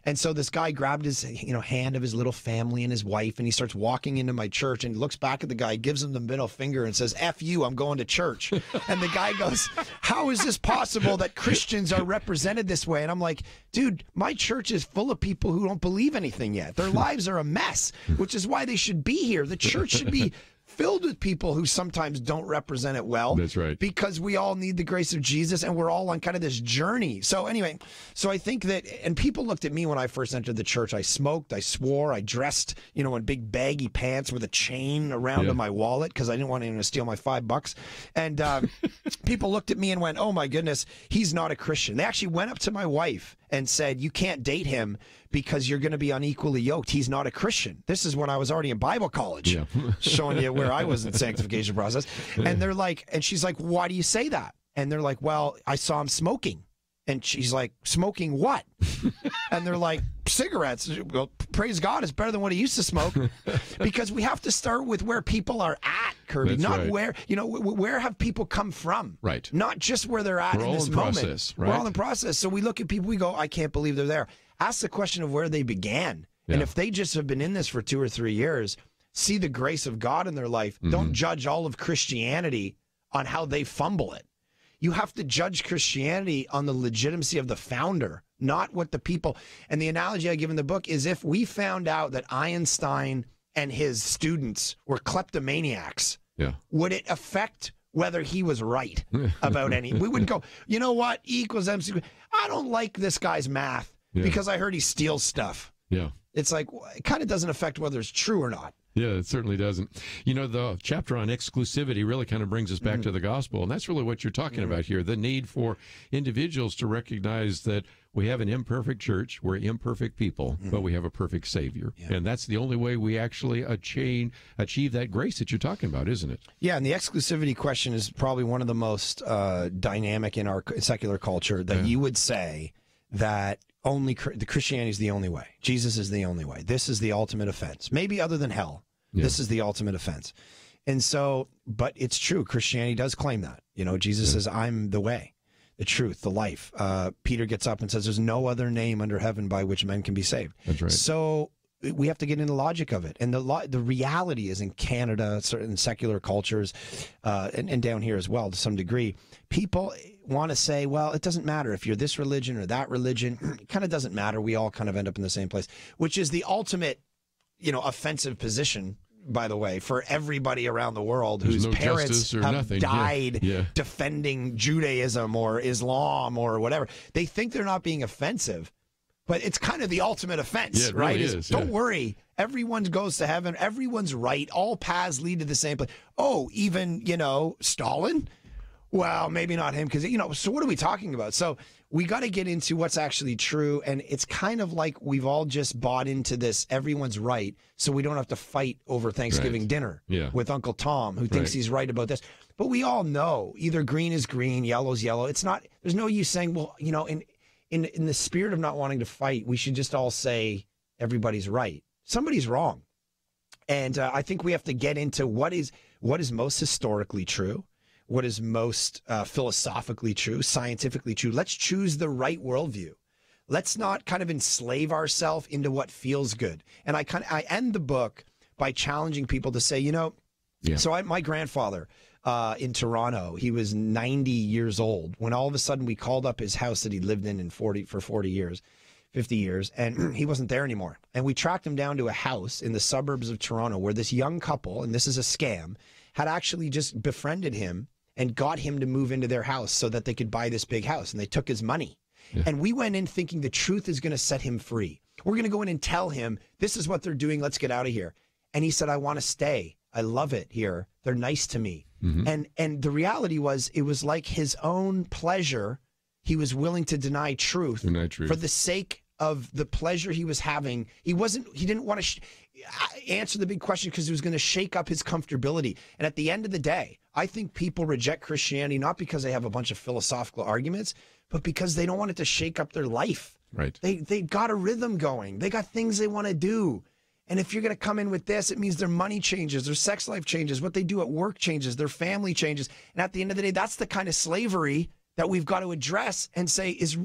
And so this guy grabbed his hand of his little family and his wife, and he starts walking into my church, and he looks back at the guy, gives him the middle finger and says, F you, I'm going to church. And the guy goes, how is this possible that Christians are represented this way? And I'm like, dude, my church is full of people who don't believe anything yet. Their lives are a mess, which is why they should be here. The church should be filled with people who sometimes don't represent it well. That's right. Because we all need the grace of Jesus, and we're all on kind of this journey. So anyway, I think that, and people looked at me when I first entered the church. I smoked, I swore, I dressed, in big baggy pants with a chain around in my wallet because I didn't want anyone to steal my $5. And people looked at me and went, oh my goodness, he's not a Christian. They actually went up to my wife and said, you can't date him because you're going to be unequally yoked. He's not a Christian. This is when I was already in Bible college, showing you where I was in the sanctification process. And they're like, and she's like, why do you say that? And they're like, well, I saw him smoking. And she's like, smoking what? And they're like, cigarettes. Well, praise God, it's better than what he used to smoke. Because we have to start with where people are at, Kerby. That's not right. where have people come from? Right. Not just where they're at in this moment. Process, right? We're all in process. So we look at people, we go, I can't believe they're there. Ask the question of where they began. Yeah. And if they just have been in this for 2 or 3 years, see the grace of God in their life. Mm-hmm. Don't judge all of Christianity on how they fumble it. You have to judge Christianity on the legitimacy of the founder, not what the people. And the analogy I give in the book is, if we found out that Einstein and his students were kleptomaniacs, would it affect whether he was right about any? We wouldn't go, you know what, E equals MC. I don't like this guy's math because I heard he steals stuff. Yeah. It's like, it kind of doesn't affect whether it's true or not. Yeah, it certainly doesn't. You know, the chapter on exclusivity really kind of brings us back to the gospel, and that's really what you're talking about here, the need for individuals to recognize that we have an imperfect church, we're imperfect people, but we have a perfect Savior. Yeah. And that's the only way we actually achieve that grace that you're talking about, isn't it? Yeah, and the exclusivity question is probably one of the most dynamic in our secular culture, that you would say that only the Christianity is the only way. Jesus is the only way. This is the ultimate offense. Maybe other than hell, this is the ultimate offense. And so, but it's true. Christianity does claim that. You know, Jesus says, I'm the way, the truth, the life. Peter gets up and says, there's no other name under heaven by which men can be saved. That's right. So we have to get into the logic of it. And the reality is, in Canada, certain secular cultures, and down here as well to some degree, people want to say, well, it doesn't matter if you're this religion or that religion. It kind of doesn't matter. We all kind of end up in the same place, which is the ultimate, offensive position, by the way, for everybody around the world whose parents have died defending Judaism or Islam or whatever. They think they're not being offensive, but it's kind of the ultimate offense, yeah, it right? Really is, don't worry. Everyone goes to heaven. Everyone's right. All paths lead to the same place. Oh, even, Stalin? Well, maybe not him, because, so what are we talking about? So we got to get into what's actually true, and it's kind of like we've all just bought into this, everyone's right, so we don't have to fight over Thanksgiving dinner with Uncle Tom, who thinks he's right about this. But we all know either green is green, yellow's yellow. It's not, there's no use saying, well, in the spirit of not wanting to fight, we should just all say everybody's right. Somebody's wrong. And I think we have to get into what is most historically true, what is most philosophically true, scientifically true. Let's choose the right worldview. Let's not kind of enslave ourselves into what feels good. And I end the book by challenging people to say, so my grandfather in Toronto, he was 90 years old when all of a sudden we called up his house that he lived in for 40 years, 50 years, and he wasn't there anymore. And we tracked him down to a house in the suburbs of Toronto where this young couple, and this is a scam, had actually just befriended him and got him to move into their house so that they could buy this big house. And they took his money. Yeah. And we went in thinking the truth is going to set him free. We're going to go in and tell him, this is what they're doing. Let's get out of here. And he said, I want to stay. I love it here. They're nice to me. Mm-hmm. And the reality was, it was like his own pleasure. He was willing to deny truth for the sake of the pleasure he was having. He didn't want to answer the big question because it was going to shake up his comfortability. And at the end of the day, I think people reject Christianity not because they have a bunch of philosophical arguments, but because they don't want it to shake up their life. Right. They got a rhythm going. They got things they want to do. And if you're going to come in with this, it means their money changes, their sex life changes, what they do at work changes, their family changes. And at the end of the day, that's the kind of slavery that we've got to address and say, is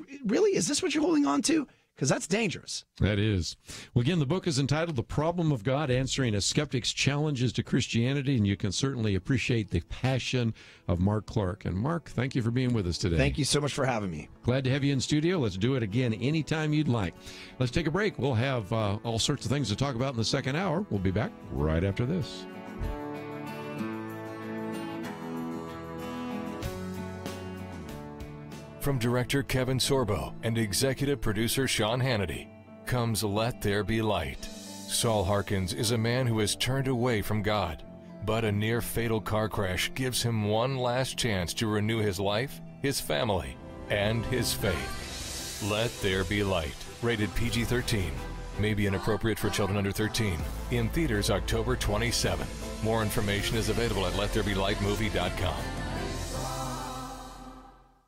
this what you're holding on to? Because that's dangerous. That is. Well, again, the book is entitled The Problem of God, Answering a Skeptic's Challenges to Christianity, and you can certainly appreciate the passion of Mark Clark. And Mark, thank you for being with us today. Thank you so much for having me. Glad to have you in studio. Let's do it again anytime you'd like. Let's take a break. We'll have all sorts of things to talk about in the second hour. We'll be back right after this. From director Kevin Sorbo and executive producer Sean Hannity comes Let There Be Light. Saul Harkins is a man who has turned away from God, but a near-fatal car crash gives him one last chance to renew his life, his family, and his faith. Let There Be Light, rated PG-13. May be inappropriate for children under 13. In theaters October 27. More information is available at LetThereBeLightMovie.com.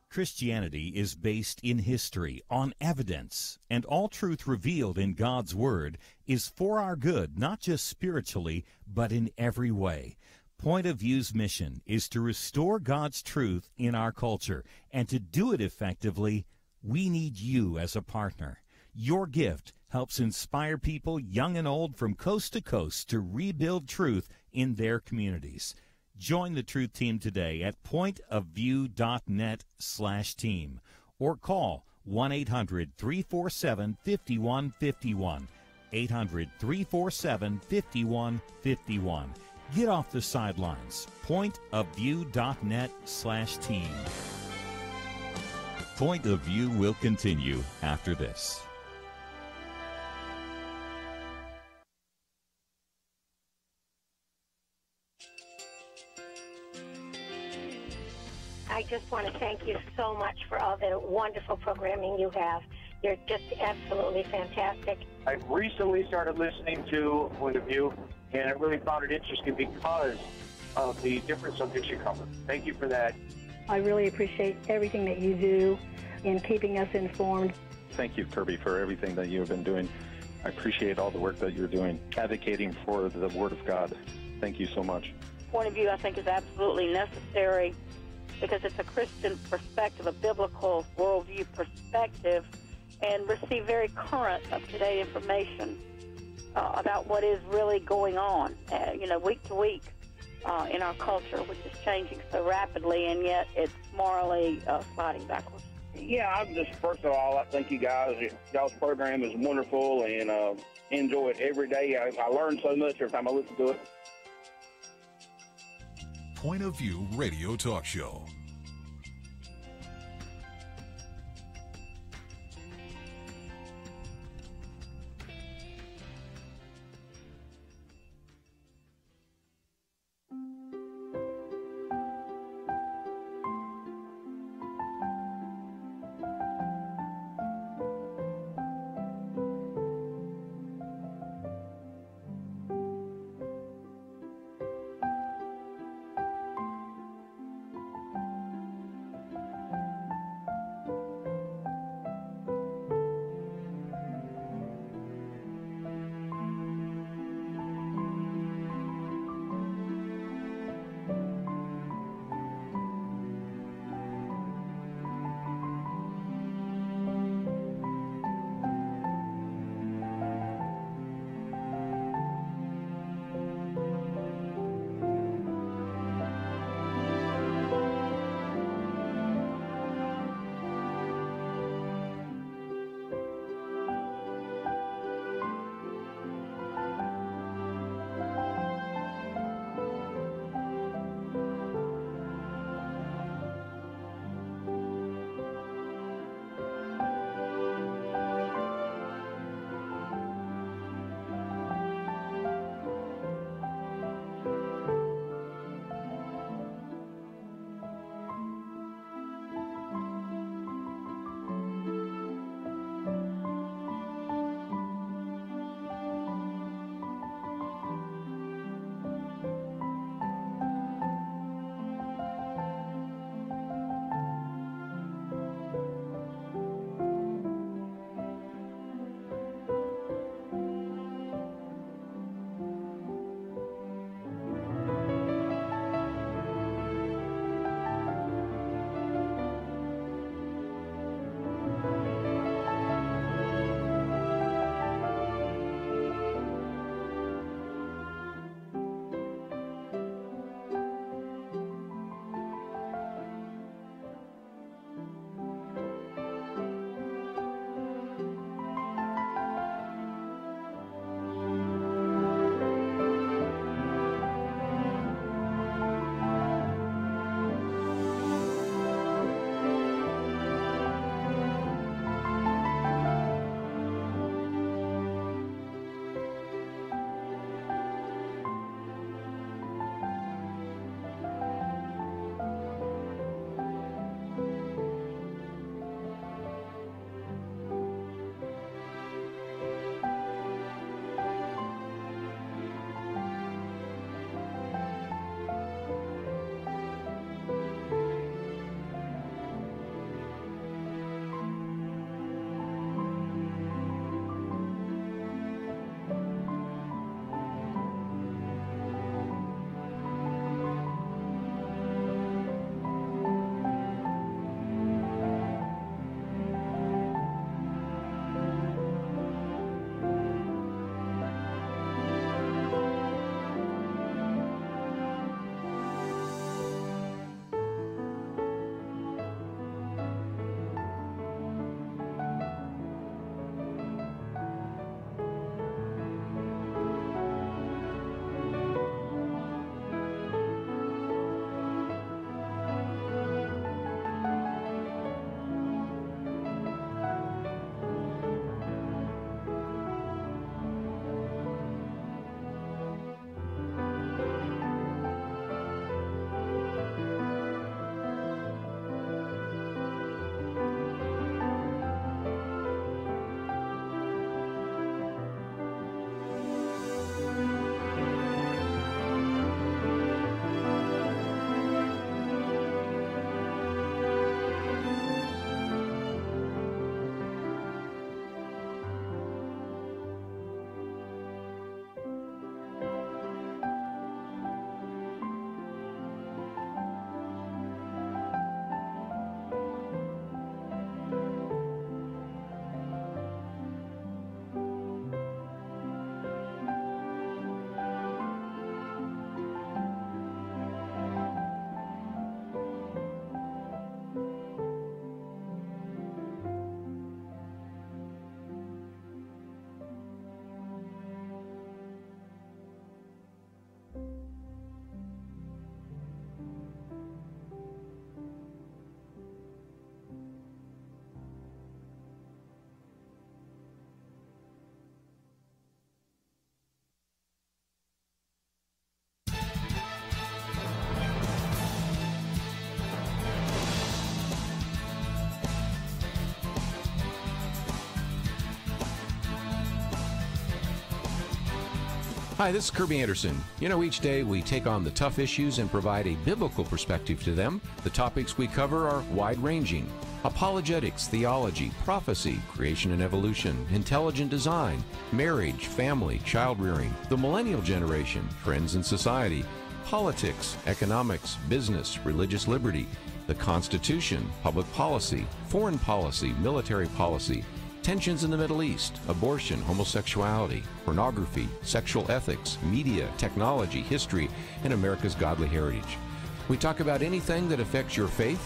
Christianity is based in history, on evidence, and all truth revealed in God's Word is for our good, not just spiritually, but in every way. Point of View's mission is to restore God's truth in our culture, and to do it effectively, we need you as a partner. Your gift helps inspire people, young and old, from coast to coast to rebuild truth in their communities. Join the Truth Team today at pointofview.net/team or call 1-800-347-5151, 800-347-5151. Get off the sidelines. pointofview.net/team. Point of View will continue after this. I just want to thank you so much for all the wonderful programming you have. You're just absolutely fantastic. I recently started listening to Point of View, and I really found it interesting because of the different subjects you cover. Thank you for that. I really appreciate everything that you do in keeping us informed. Thank you, Kerby, for everything that you have been doing. I appreciate all the work that you're doing, advocating for the Word of God. Thank you so much. Point of View, I think, is absolutely necessary because it's a Christian perspective, a biblical worldview perspective, and receive very current, up-to-date information about what is really going on, week to week in our culture, which is changing so rapidly, and yet it's morally sliding backwards. Yeah, I'm just, first of all, I thank you guys. Y'all's program is wonderful, and enjoy it every day. I learn so much every time I listen to it. Point of View Radio Talk Show. Hi, this is Kerby Anderson. You know, each day we take on the tough issues and provide a biblical perspective to them. The topics we cover are wide-ranging: apologetics, theology, prophecy, creation and evolution, intelligent design, marriage, family, child-rearing, the millennial generation, trends in society, politics, economics, business, religious liberty, the Constitution, public policy, foreign policy, military policy, tensions in the Middle East, abortion, homosexuality, pornography, sexual ethics, media, technology, history, and America's godly heritage. We talk about anything that affects your faith,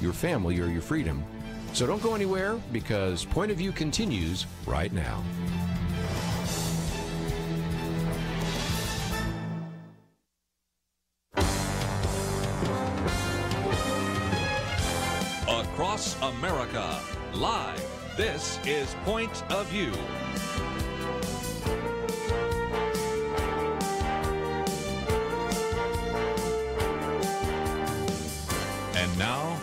your family, or your freedom. So don't go anywhere, because Point of View continues right now. Across America, live. This is Point of View. And now,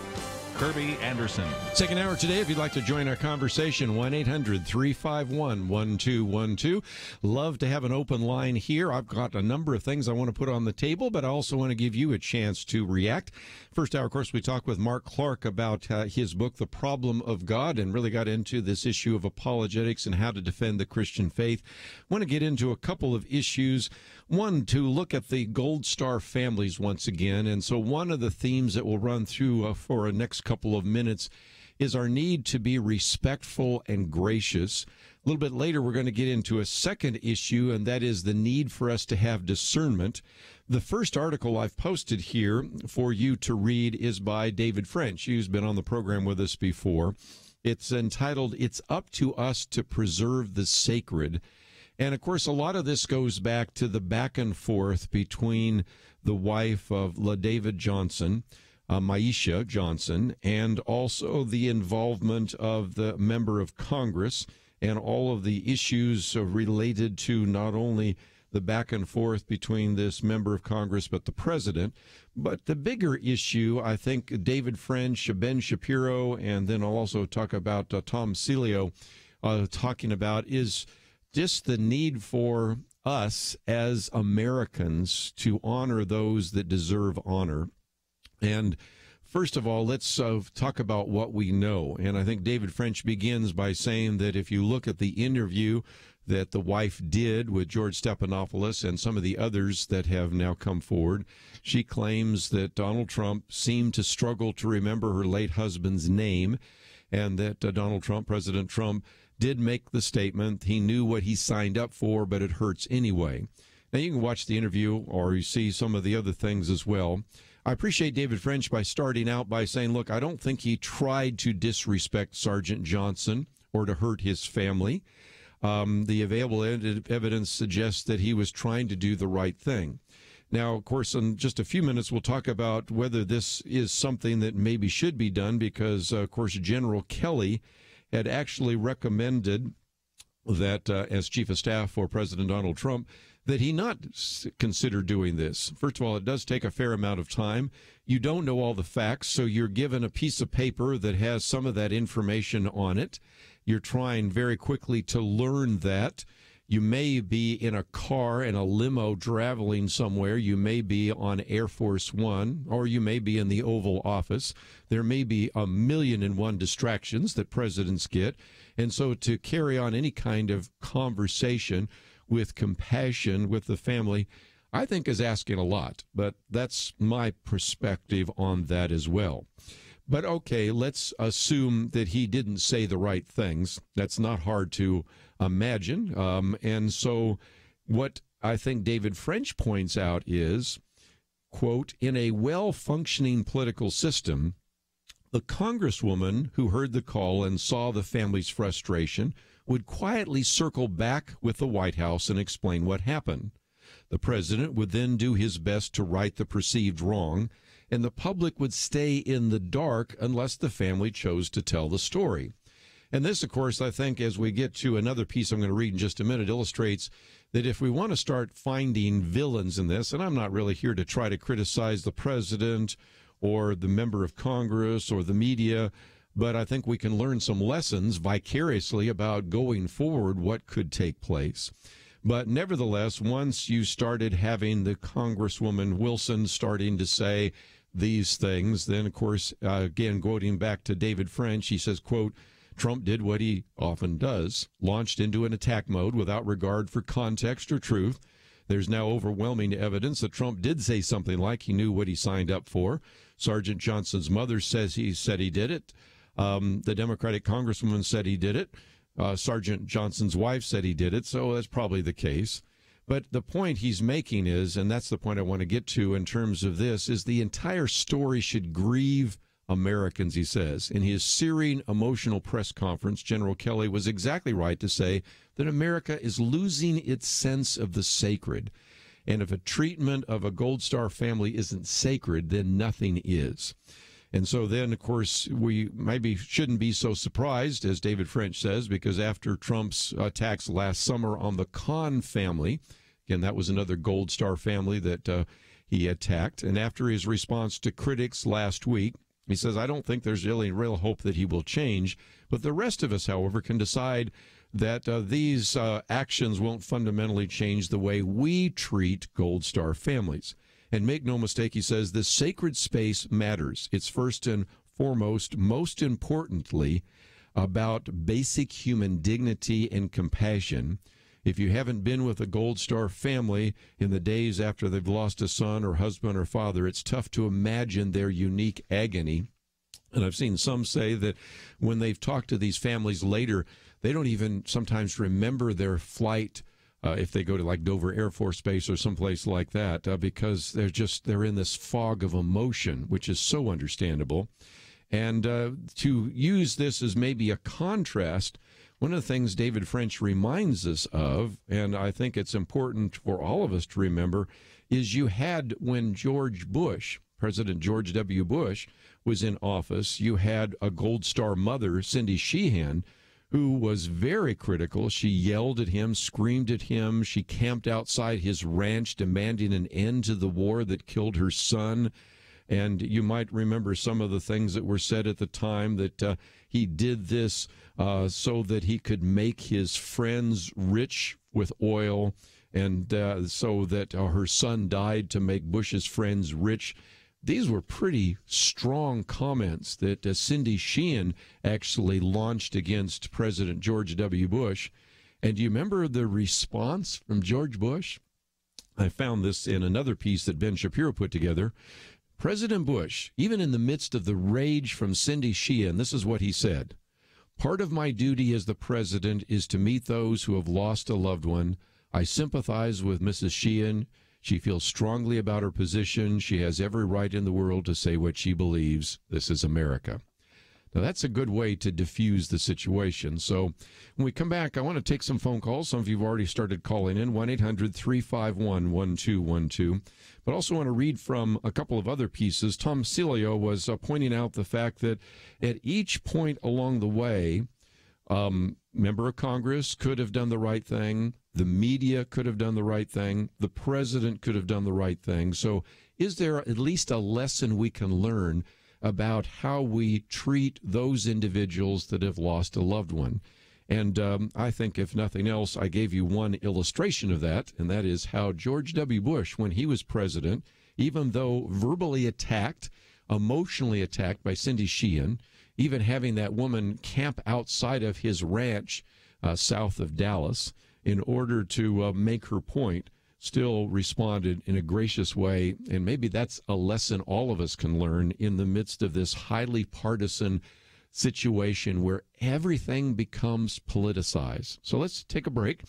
Kerby Anderson. Second hour today, if you'd like to join our conversation, 1-800-351-1212. Love to have an open line here. I've got a number of things I want to put on the table, but I also want to give you a chance to react. First hour, of course, we talked with Mark Clark about his book, The Problem of God, and really got into this issue of apologetics and how to defend the Christian faith. I want to get into a couple of issues. One, to look at the Gold Star families once again. And so one of the themes that we'll run through for the next couple of minutes is our need to be respectful and gracious. A little bit later, we're going to get into a second issue, and that is the need for us to have discernment. The first article I've posted here for you to read is by David French, who's been on the program with us before. It's entitled, "It's Up to Us to Preserve the Sacred." And, of course, a lot of this goes back to the back and forth between the wife of LaDavid Johnson, Maisha Johnson, and also the involvement of the member of Congress and all of the issues related to not only the back and forth between this member of Congress but the president. But the bigger issue, I think David French, Ben Shapiro, and then I'll also talk about Tom Celio talking about, is just the need for us as Americans to honor those that deserve honor. And first of all, let's talk about what we know. And I think David French begins by saying that if you look at the interview that the wife did with George Stephanopoulos and some of the others that have now come forward, she claims that Donald Trump seemed to struggle to remember her late husband's name, and that Donald Trump, President Trump, did make the statement he knew what he signed up for, but it hurts anyway. Now, you can watch the interview or you see some of the other things as well. I appreciate David French by starting out by saying, look, I don't think he tried to disrespect Sergeant Johnson or to hurt his family. The available evidence suggests that he was trying to do the right thing. Now, of course, in just a few minutes, we'll talk about whether this is something that maybe should be done because, of course, General Kelly had actually recommended that, as Chief of Staff for President Donald Trump, that he not consider doing this. First of all, it does take a fair amount of time. You don't know all the facts, so you're given a piece of paper that has some of that information on it. You're trying very quickly to learn that. You may be in a car in a limo traveling somewhere. You may be on Air Force One, or you may be in the Oval Office. There may be 1,000,001 distractions that presidents get. And so to carry on any kind of conversation with compassion with the family, I think is asking a lot. But that's my perspective on that as well. But okay, let's assume that he didn't say the right things. That's not hard to imagine. And so what I think David French points out is, quote, in a well-functioning political system, the congresswoman who heard the call and saw the family's frustration would quietly circle back with the White House and explain what happened. The president would then do his best to right the perceived wrong, and the public would stay in the dark unless the family chose to tell the story. And this, of course, I think, as we get to another piece I'm going to read in just a minute, illustrates that if we want to start finding villains in this, and I'm not really here to try to criticize the president or the member of Congress or the media, but I think we can learn some lessons vicariously about going forward what could take place. But nevertheless, once you started having the Congresswoman Wilson starting to say these things, then, of course, again, quoting back to David French, he says, quote, Trump did what he often does, launched into an attack mode without regard for context or truth. There's now overwhelming evidence that Trump did say something like he knew what he signed up for. Sergeant Johnson's mother says he said he did it. The Democratic Congresswoman said he did it. Sergeant Johnson's wife said he did it, so that's probably the case. But the point he's making is, and that's the point I want to get to in terms of this, is the entire story should grieve Americans, he says. In his searing, emotional press conference, General Kelly was exactly right to say that America is losing its sense of the sacred. And if a treatment of a Gold Star family isn't sacred, then nothing is. And so then, of course, we maybe shouldn't be so surprised, as David French says, because after Trump's attacks last summer on the Khan family, again, that was another Gold Star family that he attacked, and after his response to critics last week, he says, I don't think there's really real hope that he will change. But the rest of us, however, can decide that these actions won't fundamentally change the way we treat Gold Star families. And make no mistake, he says, this sacred space matters. It's first and foremost, most importantly, about basic human dignity and compassion. If you haven't been with a Gold Star family in the days after they've lost a son or husband or father, it's tough to imagine their unique agony. And I've seen some say that when they've talked to these families later, they don't even sometimes remember their flight if they go to like Dover Air Force Base or someplace like that, because they're in this fog of emotion, which is so understandable. And to use this as maybe a contrast, one of the things David French reminds us of, and I think it's important for all of us to remember, is you had when George Bush, President George W. Bush, was in office, you had a Gold Star mother, Cindy Sheehan, who was very critical. She yelled at him, screamed at him. She camped outside his ranch demanding an end to the war that killed her son. And you might remember some of the things that were said at the time, that he did this so that he could make his friends rich with oil, and so that her son died to make Bush's friends rich. These were pretty strong comments that Cindy Sheehan actually launched against President George W. Bush. And do you remember the response from George Bush? I found this in another piece that Ben Shapiro put together. President Bush, even in the midst of the rage from Cindy Sheehan, this is what he said. Part of my duty as the president is to meet those who have lost a loved one. I sympathize with Mrs. Sheehan. She feels strongly about her position. She has every right in the world to say what she believes. This is America. Now, that's a good way to diffuse the situation. So when we come back, I want to take some phone calls. Some of you have already started calling in, 1-800-351-1212. But also want to read from a couple of other pieces. Tom Cilio was pointing out the fact that at each point along the way, member of Congress could have done the right thing. The media could have done the right thing. The president could have done the right thing. So is there at least a lesson we can learn about how we treat those individuals that have lost a loved one? And I think, if nothing else, I gave you one illustration of that, and that is how George W. Bush, when he was president, even though verbally attacked, emotionally attacked by Cindy Sheehan, even having that woman camp outside of his ranch south of Dallas in order to make her point, still responded in a gracious way. And maybe that's a lesson all of us can learn in the midst of this highly partisan situation where everything becomes politicized. So let's take a break.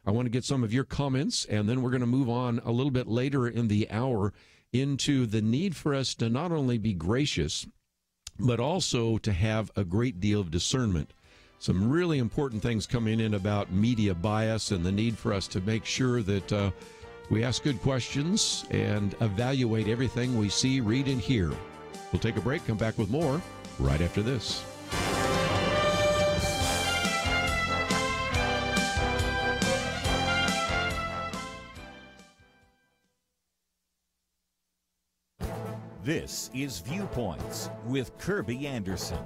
I want to get some of your comments, and then we're going to move on a little bit later in the hour into the need for us to not only be gracious, but also to have a great deal of discernment. Some really important things coming in about media bias and the need for us to make sure that we ask good questions and evaluate everything we see, read, and hear. We'll take a break, come back with more right after this. This is Viewpoints with Kerby Anderson.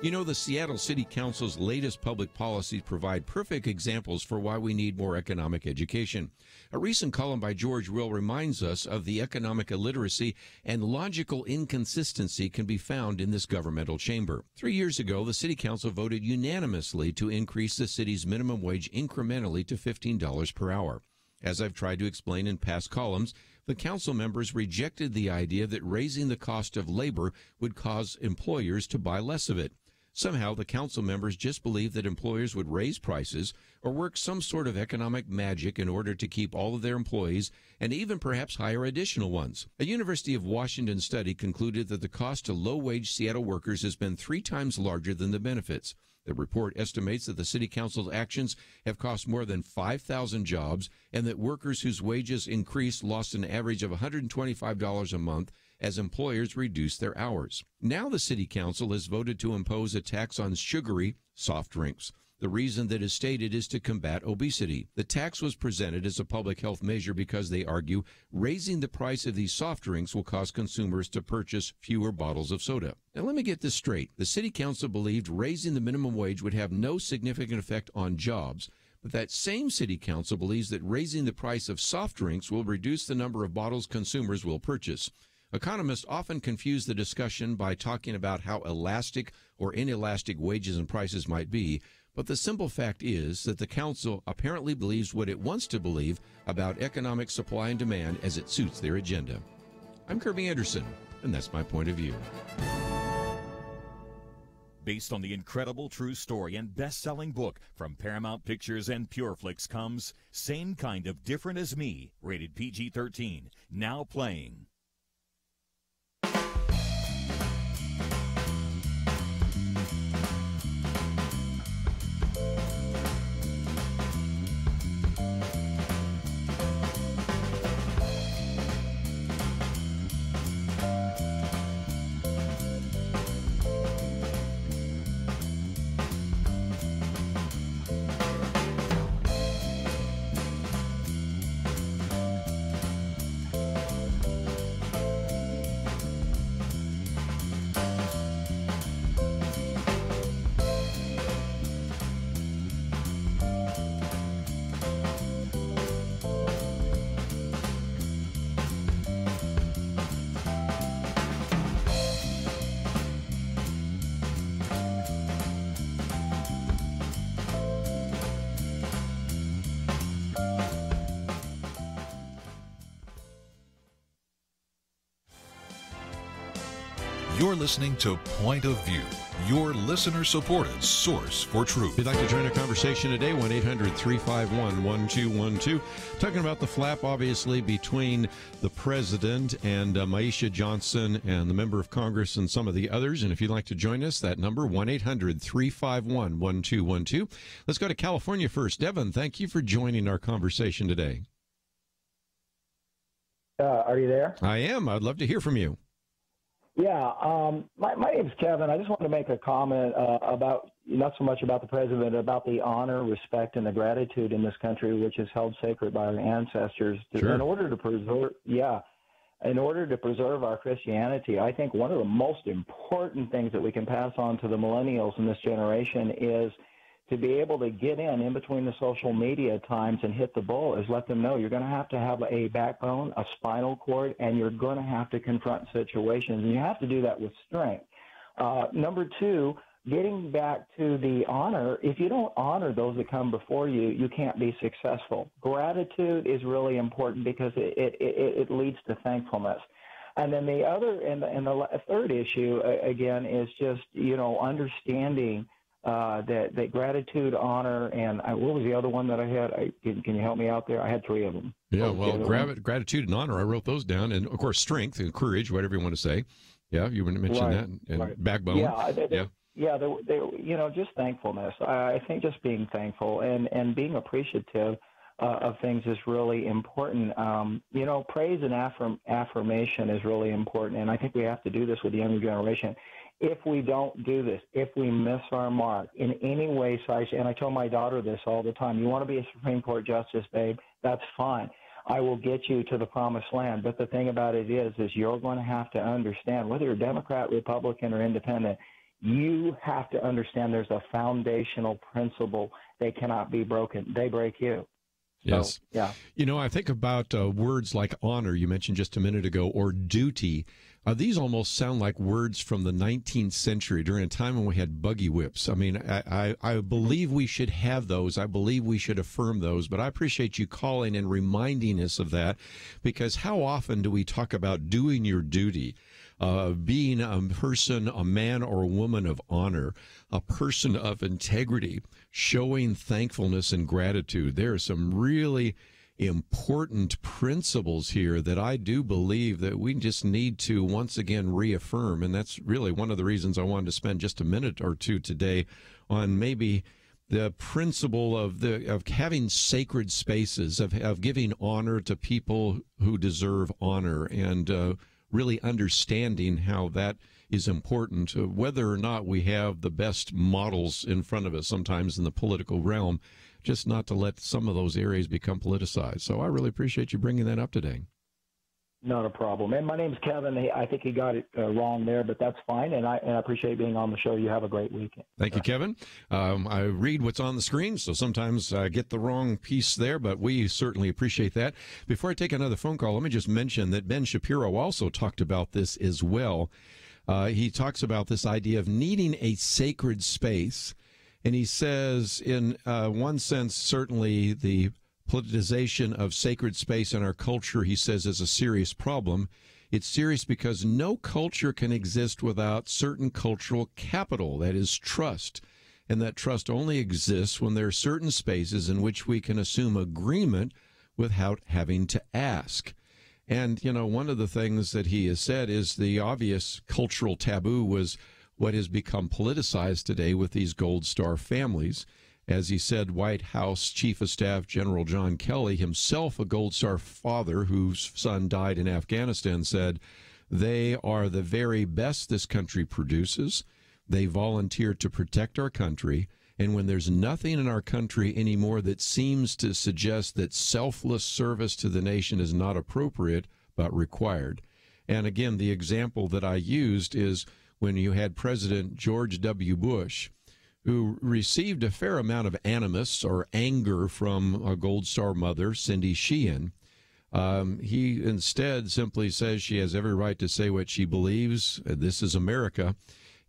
You know, the Seattle City Council's latest public policies provide perfect examples for why we need more economic education. A recent column by George Will reminds us of the economic illiteracy and logical inconsistency can be found in this governmental chamber. 3 years ago, the City Council voted unanimously to increase the city's minimum wage incrementally to $15 per hour. As I've tried to explain in past columns, the council members rejected the idea that raising the cost of labor would cause employers to buy less of it. Somehow, the council members just believed that employers would raise prices or work some sort of economic magic in order to keep all of their employees and even perhaps hire additional ones. A University of Washington study concluded that the cost to low-wage Seattle workers has been 3 times larger than the benefits. The report estimates that the City Council's actions have cost more than 5,000 jobs and that workers whose wages increased lost an average of $125 a month as employers reduce their hours. Now the City Council has voted to impose a tax on sugary soft drinks. The reason that is stated is to combat obesity. The tax was presented as a public health measure because they argue raising the price of these soft drinks will cause consumers to purchase fewer bottles of soda. Now let me get this straight. The City Council believed raising the minimum wage would have no significant effect on jobs, but that same City Council believes that raising the price of soft drinks will reduce the number of bottles consumers will purchase. Economists often confuse the discussion by talking about how elastic or inelastic wages and prices might be, but the simple fact is that the council apparently believes what it wants to believe about economic supply and demand as it suits their agenda. I'm Kerby Anderson, and that's my point of view. Based on the incredible true story and best-selling book from Paramount Pictures and PureFlix comes Same Kind of Different as Me, rated PG-13, now playing. You're listening to Point of View, your listener-supported source for truth. If you'd like to join our conversation today, 1-800-351-1212. Talking about the flap, obviously, between the president and Maisha Johnson and the member of Congress and some of the others. And if you'd like to join us, that number, 1-800-351-1212. Let's go to California first. Devin, thank you for joining our conversation today. Are you there? I am. I'd love to hear from you. Yeah, my name's Kevin. I just wanted to make a comment about, not so much about the president, about the honor, respect, and the gratitude in this country, which is held sacred by our ancestors. Sure. In order to preserve our Christianity, I think one of the most important things that we can pass on to the millennials in this generation is to be able to get in between the social media times and hit the bull, is let them know you're going to have a backbone, a spinal cord, and you're going to have to confront situations. And you have to do that with strength. Number two, getting back to the honor, if you don't honor those that come before you, you can't be successful. Gratitude is really important because it leads to thankfulness. And then the other, and the third issue, again, is just, understanding that gratitude, honor, and what was the other one that I had? Can you help me out there? I had 3 of them. Yeah, well, gratitude and honor, I wrote those down. And, of course, strength and courage, whatever you want to say. Yeah, you want to mention that. And backbone. Yeah, they, just thankfulness. I think just being thankful and being appreciative of things is really important. Praise and affirmation is really important, and I think we have to do this with the younger generation. If we don't do this, if we miss our mark in any way, and I tell my daughter this all the time, you want to be a Supreme Court justice, babe, that's fine. I will get you to the promised land. But the thing about it is you're going to have to understand, whether you're Democrat, Republican, or Independent, you have to understand there's a foundational principle. They cannot be broken. They break you. Yes. So, yeah. You know, I think about words like honor, you mentioned just a minute ago, or duty. These almost sound like words from the 19th century during a time when we had buggy whips. I mean, I believe we should have those. I believe we should affirm those. But I appreciate you calling and reminding us of that, because how often do we talk about doing your duty? Being a person, a man or a woman of honor, a person of integrity, showing thankfulness and gratitude. There are some really important principles here that I do believe that we just need to once again reaffirm. And that's really one of the reasons I wanted to spend just a minute or two today on maybe the principle of having sacred spaces, of giving honor to people who deserve honor, and really understanding how that is important, whether or not we have the best models in front of us sometimes in the political realm, just not to let some of those areas become politicized. So I really appreciate you bringing that up today. Not a problem. And my name's Kevin. I think he got it wrong there, but that's fine. And I appreciate being on the show. You have a great weekend. Thank you, Kevin. I read what's on the screen, so sometimes I get the wrong piece there, but we certainly appreciate that. Before I take another phone call, let me just mention that Ben Shapiro also talked about this as well. He talks about this idea of needing a sacred space. And he says, in one sense, certainly the politicization of sacred space in our culture, he says, is a serious problem. It's serious because no culture can exist without certain cultural capital, that is trust. And that trust only exists when there are certain spaces in which we can assume agreement without having to ask. And, you know, one of the things that he has said is the obvious cultural taboo was what has become politicized today with these Gold Star families. As he said, White House Chief of Staff General John Kelly, himself a Gold Star father whose son died in Afghanistan, said, they are the very best this country produces. They volunteer to protect our country. And when there's nothing in our country anymore that seems to suggest that selfless service to the nation is not appropriate but required. And again, the example that I used is when you had President George W. Bush, who received a fair amount of animus or anger from a Gold Star mother, Cindy Sheehan. He instead simply says she has every right to say what she believes. This is America.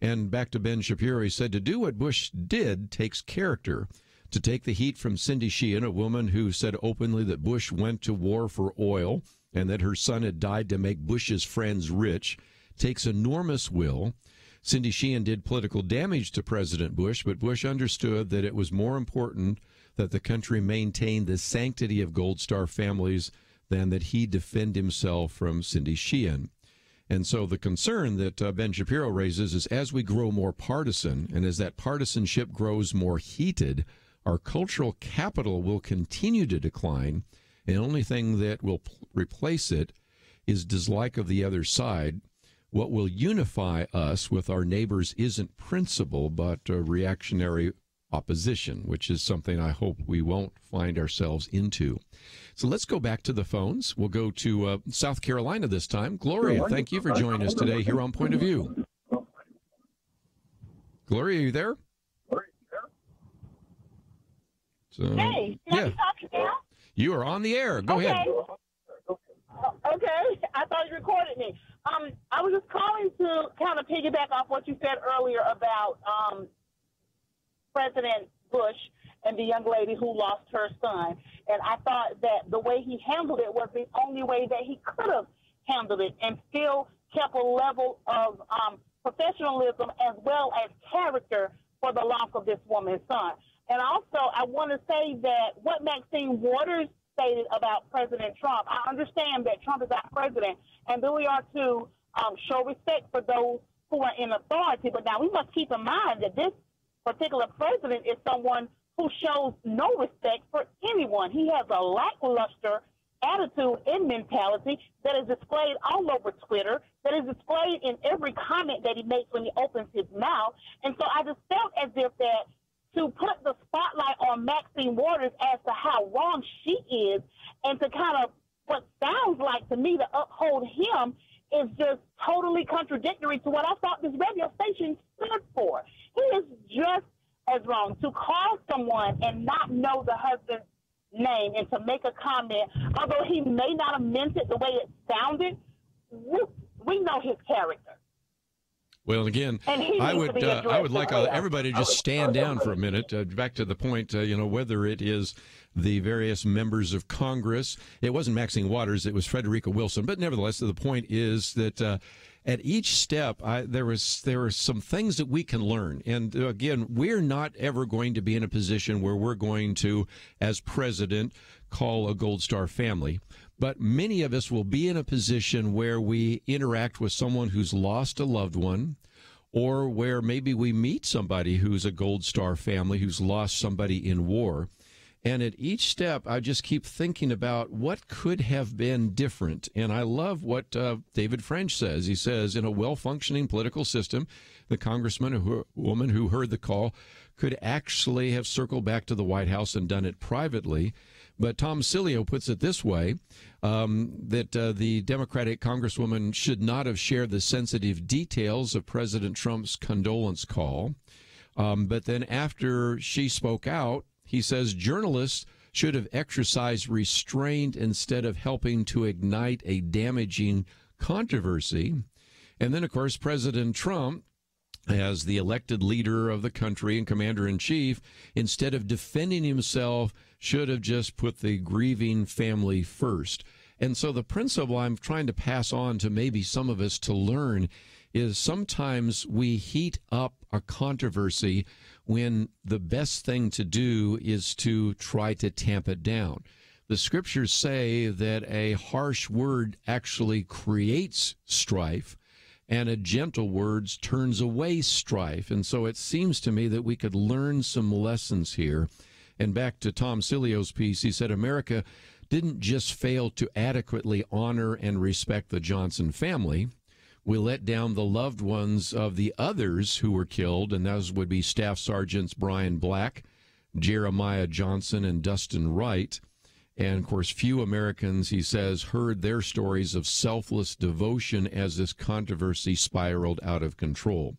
And back to Ben Shapiro, he said, to do what Bush did takes character. To take the heat from Cindy Sheehan, a woman who said openly that Bush went to war for oil and that her son had died to make Bush's friends rich, takes enormous will. Cindy Sheehan did political damage to President Bush, but Bush understood that it was more important that the country maintain the sanctity of Gold Star families than that he defend himself from Cindy Sheehan. And so the concern that Ben Shapiro raises is as we grow more partisan and as that partisanship grows more heated, our cultural capital will continue to decline. And the only thing that will replace it is dislike of the other side. What will unify us with our neighbors isn't principle, but reactionary opposition, which is something I hope we won't find ourselves into. So let's go back to the phones. We'll go to South Carolina this time. Gloria, thank you for joining us today here on Point of View. Gloria, are you there? So, hey, can I be talking now? You are on the air. Go ahead. Okay, I thought you recorded me. I was just calling to kind of piggyback off what you said earlier about President Bush and the young lady who lost her son. And I thought that the way he handled it was the only way that he could have handled it and still kept a level of professionalism as well as character for the loss of this woman's son. And also, I want to say that what Maxine Waters stated about President Trump, I understand that Trump is our president, and then we are to show respect for those who are in authority. But now we must keep in mind that this particular president is someone who shows no respect for anyone. He has a lackluster attitude and mentality that is displayed all over Twitter, that is displayed in every comment that he makes when he opens his mouth. And so I just felt as if that to put the spotlight on Maxine Waters as to how wrong she is and to kind of what sounds like to me to uphold him is just totally contradictory to what I thought this radio station stood for. wrong. To call someone and not know the husband's name and to make a comment, although he may not have meant it the way it sounded, we know his character. Well, again, I would like everybody to just stand down for a minute. Back to the point, whether it is the various members of Congress. It wasn't Maxine Waters. It was Frederica Wilson. But nevertheless, the point is that at each step, there were some things that we can learn. And again, we're not ever going to be in a position where we're going to, as president, call a Gold Star family. But many of us will be in a position where we interact with someone who's lost a loved one, or where maybe we meet somebody who's a Gold Star family who's lost somebody in war. And at each step, I just keep thinking about what could have been different. And I love what David French says. He says, in a well-functioning political system, the congressman or woman who heard the call could actually have circled back to the White House and done it privately. But Tom Cilio puts it this way, that the Democratic congresswoman should not have shared the sensitive details of President Trump's condolence call. But then after she spoke out, he says journalists should have exercised restraint instead of helping to ignite a damaging controversy. And then, of course, President Trump, as the elected leader of the country and commander-in-chief, instead of defending himself, should have just put the grieving family first. And so the principle I'm trying to pass on to maybe some of us to learn is sometimes we heat up a controversy when the best thing to do is to try to tamp it down. The scriptures say that a harsh word actually creates strife, and a gentle word turns away strife. And so it seems to me that we could learn some lessons here. And back to Tom Cilio's piece, he said America didn't just fail to adequately honor and respect the Johnson family. We let down the loved ones of the others who were killed, and those would be Staff Sergeants Brian Black, Jeremiah Johnson, and Dustin Wright. And, of course, few Americans, he says, heard their stories of selfless devotion as this controversy spiraled out of control.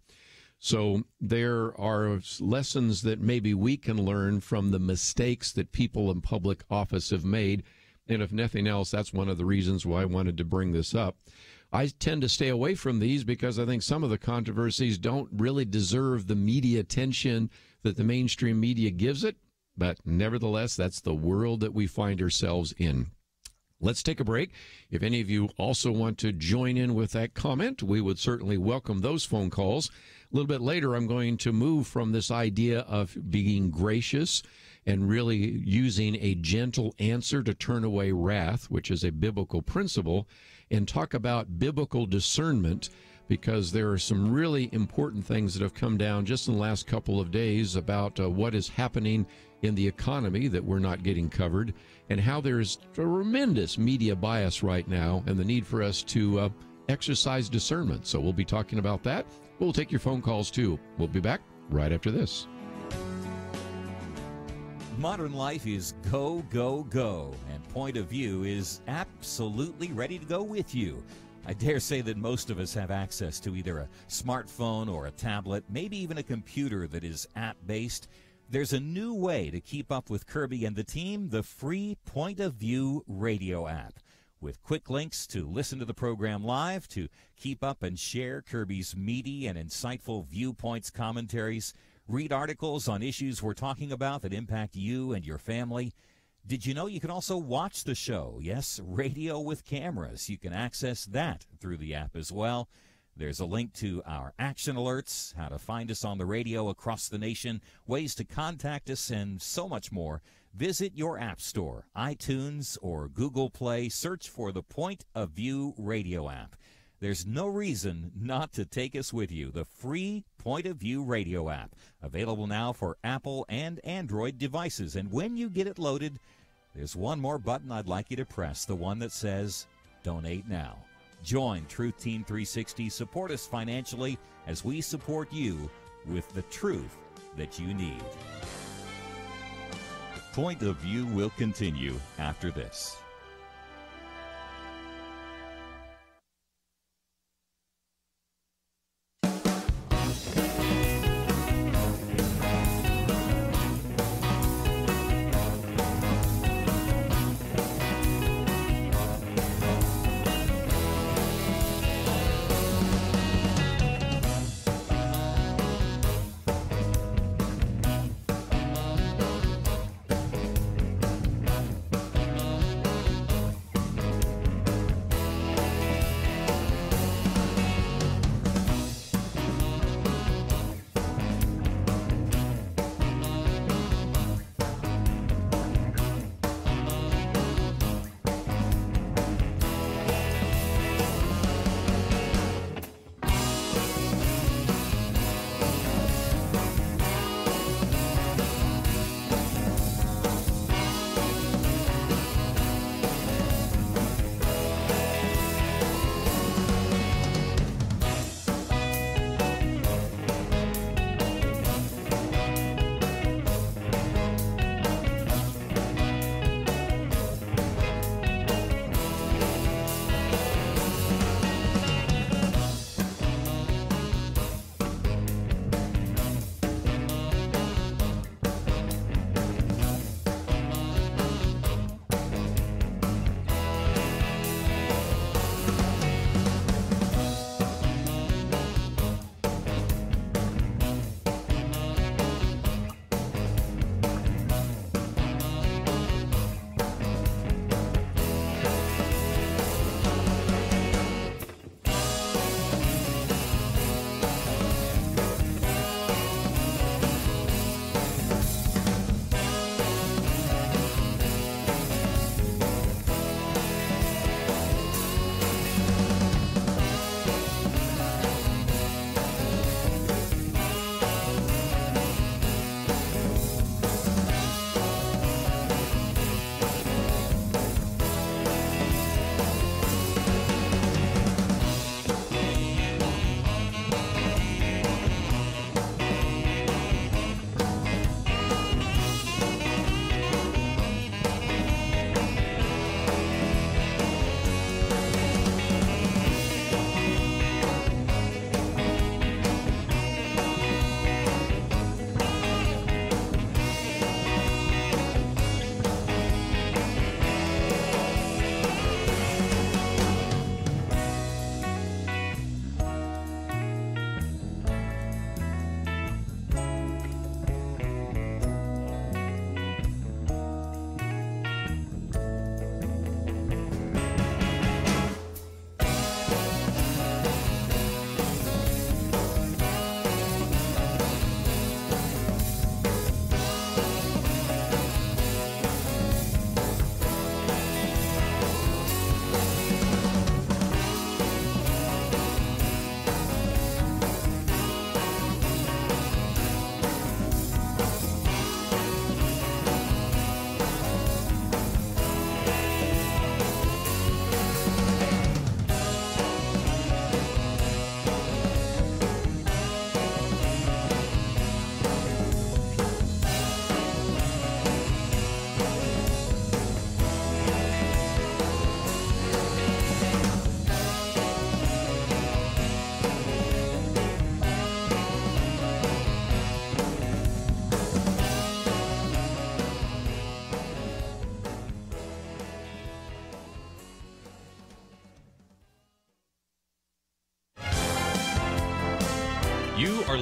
So there are lessons that maybe we can learn from the mistakes that people in public office have made. And if nothing else, that's one of the reasons why I wanted to bring this up. I tend to stay away from these because I think some of the controversies don't really deserve the media attention that the mainstream media gives it. But nevertheless, that's the world that we find ourselves in. Let's take a break. If any of you also want to join in with that comment, we would certainly welcome those phone calls. A little bit later, I'm going to move from this idea of being gracious and really using a gentle answer to turn away wrath, which is a biblical principle, and talk about biblical discernment, because there are some really important things that have come down just in the last couple of days about what is happening in the economy that we're not getting covered, and how there's tremendous media bias right now and the need for us to exercise discernment. So we'll be talking about that. We'll take your phone calls, too. We'll be back right after this. Modern life is go, go, go, and Point of View is absolutely ready to go with you. I dare say that most of us have access to either a smartphone or a tablet, maybe even a computer that is app-based. There's a new way to keep up with Kerby and the team, the free Point of View radio app, with quick links to listen to the program live, to keep up and share Kerby's meaty and insightful viewpoints, commentaries, read articles on issues we're talking about that impact you and your family. Did you know you can also watch the show? Yes, radio with cameras. You can access that through the app as well. There's a link to our action alerts, how to find us on the radio across the nation, ways to contact us, and so much more. Visit your app store, iTunes or Google Play. Search for the Point of View radio app. There's no reason not to take us with you. The free Point of View radio app, available now for Apple and Android devices. And when you get it loaded, there's one more button I'd like you to press, the one that says Donate Now. Join Truth Team 360. Support us financially as we support you with the truth that you need. Point of View will continue after this.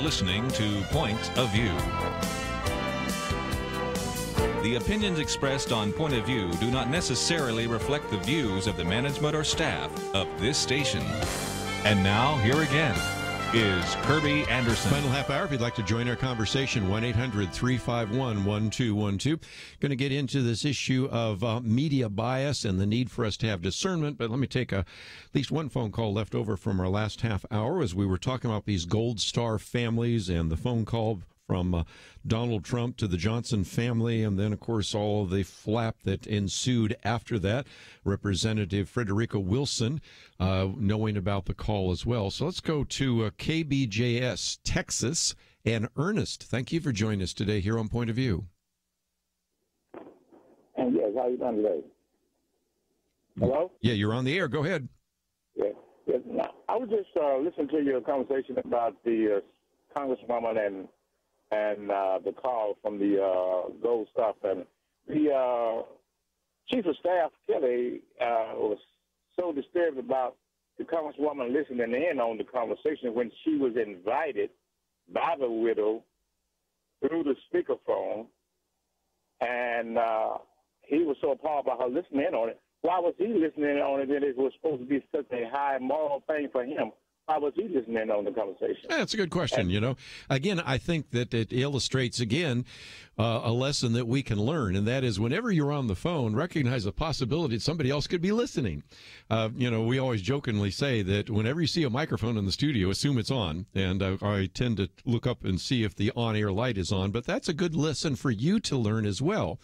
listening to Point of View. The opinions expressed on Point of View do not necessarily reflect the views of the management or staff of this station. And now, here again is Kerby Anderson. Final half hour. If you'd like to join our conversation, 1-800-351-1212. Going to get into this issue of media bias and the need for us to have discernment. But let me take at least one phone call left over from our last half hour as we were talking about these Gold Star families and the phone call from Donald Trump to the Johnson family, and then, of course, all of the flap that ensued after that. Representative Frederica Wilson knowing about the call as well. So let's go to KBJS, Texas, and Ernest. Thank you for joining us today here on Point of View. And yes, how you doing today? Hello? Yeah, you're on the air. Go ahead. Yes. Now, I was just listening to your conversation about the Congresswoman and the call from the Gold Star family. The Chief of Staff, Kelly, was so disturbed about the Congresswoman listening in on the conversation when she was invited by the widow through the speakerphone, and he was so appalled by her listening in on it. Why was he listening in on it when it was supposed to be such a high moral thing for him? Why was he listening on the conversation? That's a good question. Again, I think that it illustrates, again, a lesson that we can learn, and that is whenever you're on the phone, recognize the possibility that somebody else could be listening. We always jokingly say that whenever you see a microphone in the studio, assume it's on, and I tend to look up and see if the on-air light is on, but that's a good lesson for you to learn as well,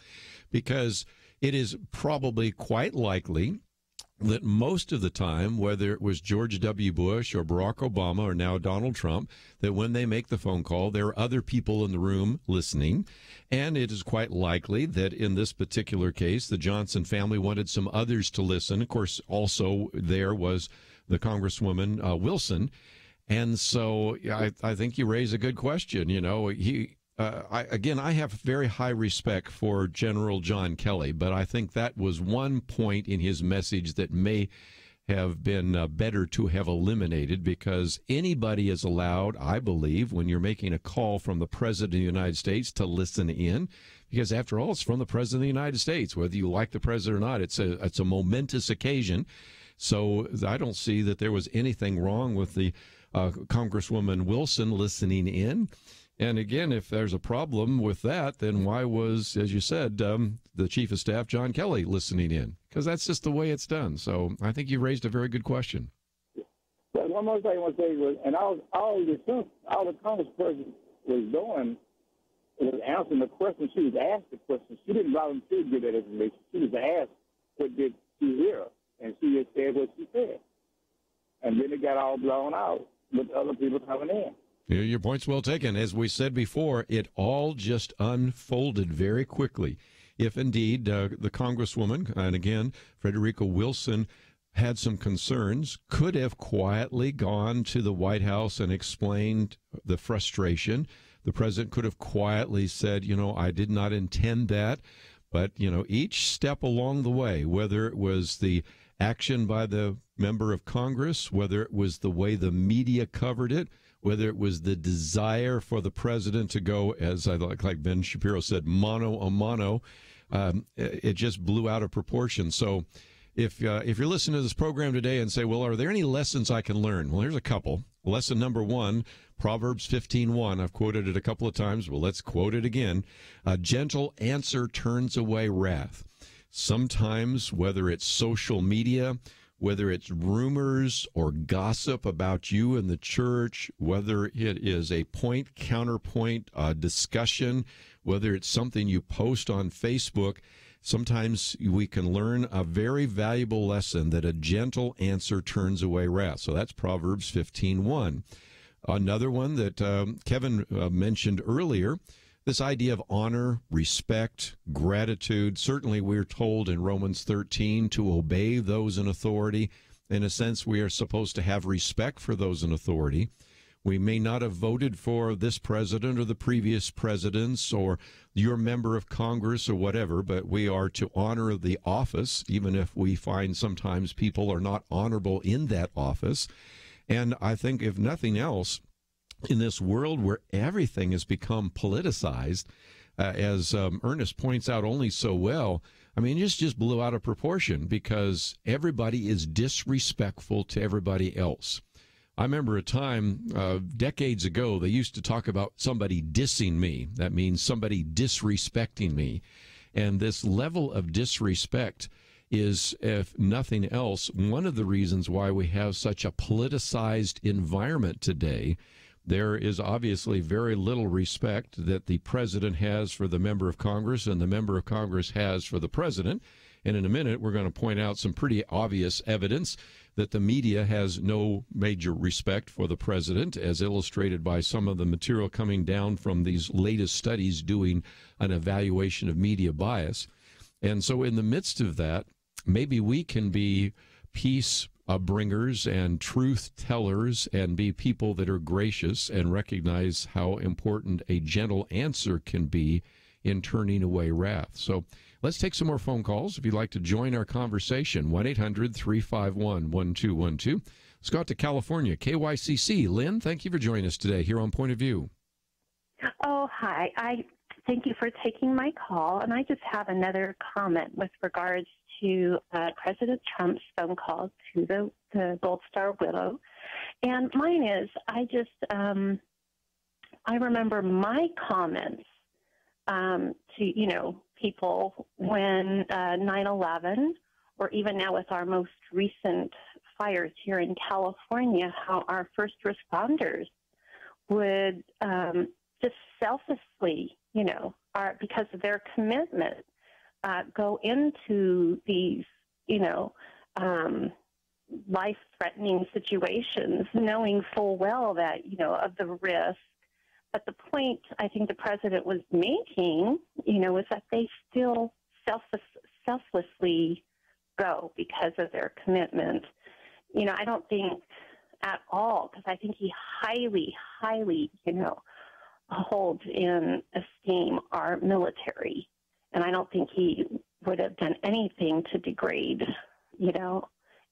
because it is probably quite likely that most of the time, whether it was George W. Bush or Barack Obama or now Donald Trump, that when they make the phone call, there are other people in the room listening. And it is quite likely that in this particular case, the Johnson family wanted some others to listen. Of course, also there was the Congresswoman Wilson. And so I think you raise a good question. I have very high respect for General John Kelly, but I think that was one point in his message that may have been better to have eliminated, because anybody is allowed, I believe, when you're making a call from the President of the United States, to listen in, because after all, it's from the President of the United States. Whether you like the President or not, it's a momentous occasion. So I don't see that there was anything wrong with the Congresswoman Wilson listening in. And again, if there's a problem with that, then why was, as you said, the Chief of Staff, John Kelly, listening in? Because that's just the way it's done. So I think you raised a very good question. But one more thing I want to say was, and all the Congressperson was doing was answering the question. She was asked the question. She didn't volunteer to give that information. She was asked, what did she hear? And she just said what she said. And then it got all blown out with other people coming in. Your point's well taken. As we said before, it all just unfolded very quickly. If indeed the Congresswoman, and again, Frederica Wilson, had some concerns, could have quietly gone to the White House and explained the frustration. The president could have quietly said, I did not intend that. But, each step along the way, whether it was the action by the member of Congress, whether it was the way the media covered it, whether it was the desire for the president to go, as I like Ben Shapiro said, mano a mano, it just blew out of proportion. So if you're listening to this program today and say, well, are there any lessons I can learn? Well, here's a couple. Lesson number one, Proverbs 15:1. I've quoted it a couple of times. Well, let's quote it again. A gentle answer turns away wrath. Sometimes, whether it's social media, whether it's rumors or gossip about you in the church, whether it is a point-counterpoint discussion, whether it's something you post on Facebook, sometimes we can learn a very valuable lesson that a gentle answer turns away wrath. So that's Proverbs 15:1. Another one that Kevin mentioned earlier, this idea of honor, respect, gratitude. Certainly we're told in Romans 13 to obey those in authority. In a sense, we are supposed to have respect for those in authority. We may not have voted for this president or the previous presidents or your member of Congress or whatever, but we are to honor the office, even if we find sometimes people are not honorable in that office. And I think, if nothing else, in this world where everything has become politicized, as Ernest points out only so well, I mean, it just blew out of proportion because everybody is disrespectful to everybody else. I remember a time decades ago, they used to talk about somebody dissing me. That means somebody disrespecting me. And this level of disrespect is, if nothing else, one of the reasons why we have such a politicized environment today. There is obviously very little respect that the president has for the member of Congress and the member of Congress has for the president. And in a minute, we're going to point out some pretty obvious evidence that the media has no major respect for the president, as illustrated by some of the material coming down from these latest studies doing an evaluation of media bias. And so in the midst of that, maybe we can be peace bringers and truth tellers and be people that are gracious and recognize how important a gentle answer can be in turning away wrath. So let's take some more phone calls. If you'd like to join our conversation, 1-800-351-1212. Let's go out to California, KYCC. Lynn, thank you for joining us today here on Point of View. Oh, hi. I thank you for taking my call, and I just have another comment with regards to President Trump's phone call to the Gold Star widow. And mine is, I remember my comments to, people when 9/11, or even now with our most recent fires here in California, how our first responders would just selflessly, because of their commitment, go into these, life-threatening situations, knowing full well that, of the risk. But the point I think the president was making, is that they still selflessly go because of their commitment. I don't think at all, because I think he highly, highly, holds in esteem our military. And I don't think he would have done anything to degrade,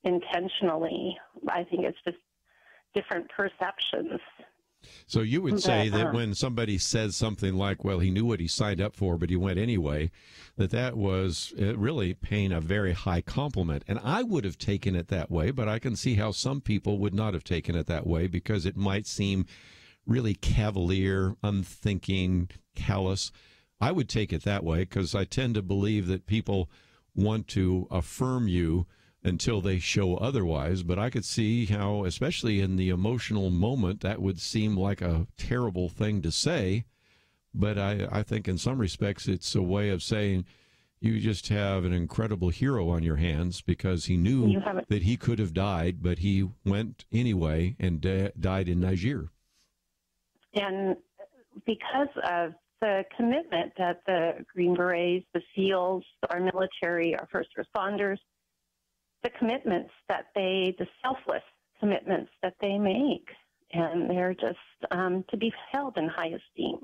intentionally. I think it's just different perceptions. So you would say that when somebody says something like, well, he knew what he signed up for, but he went anyway, that was really paying a very high compliment. And I would have taken it that way, but I can see how some people would not have taken it that way because it might seem really cavalier, unthinking, callous. I would take it that way because I tend to believe that people want to affirm you until they show otherwise. But I could see how, especially in the emotional moment, that would seem like a terrible thing to say. But I think in some respects it's a way of saying you just have an incredible hero on your hands because he knew that he could have died, but he went anyway and died in Niger. And because of the commitment that the Green Berets, the SEALs, our military, our first responders, the commitments that the selfless commitments that they make, and they're just to be held in high esteem.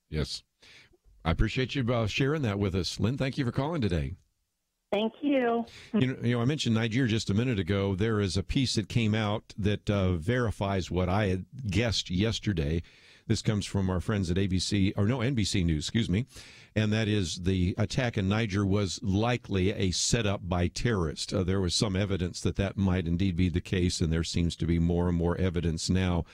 Yes. I appreciate you sharing that with us. Lynn, thank you for calling today. Thank you. I mentioned Niger just a minute ago. There is a piece that came out that verifies what I had guessed yesterday. This comes from our friends at NBC News, and that is the attack in Niger was likely a setup by terrorists. There was some evidence that might indeed be the case, and there seems to be more and more evidence now.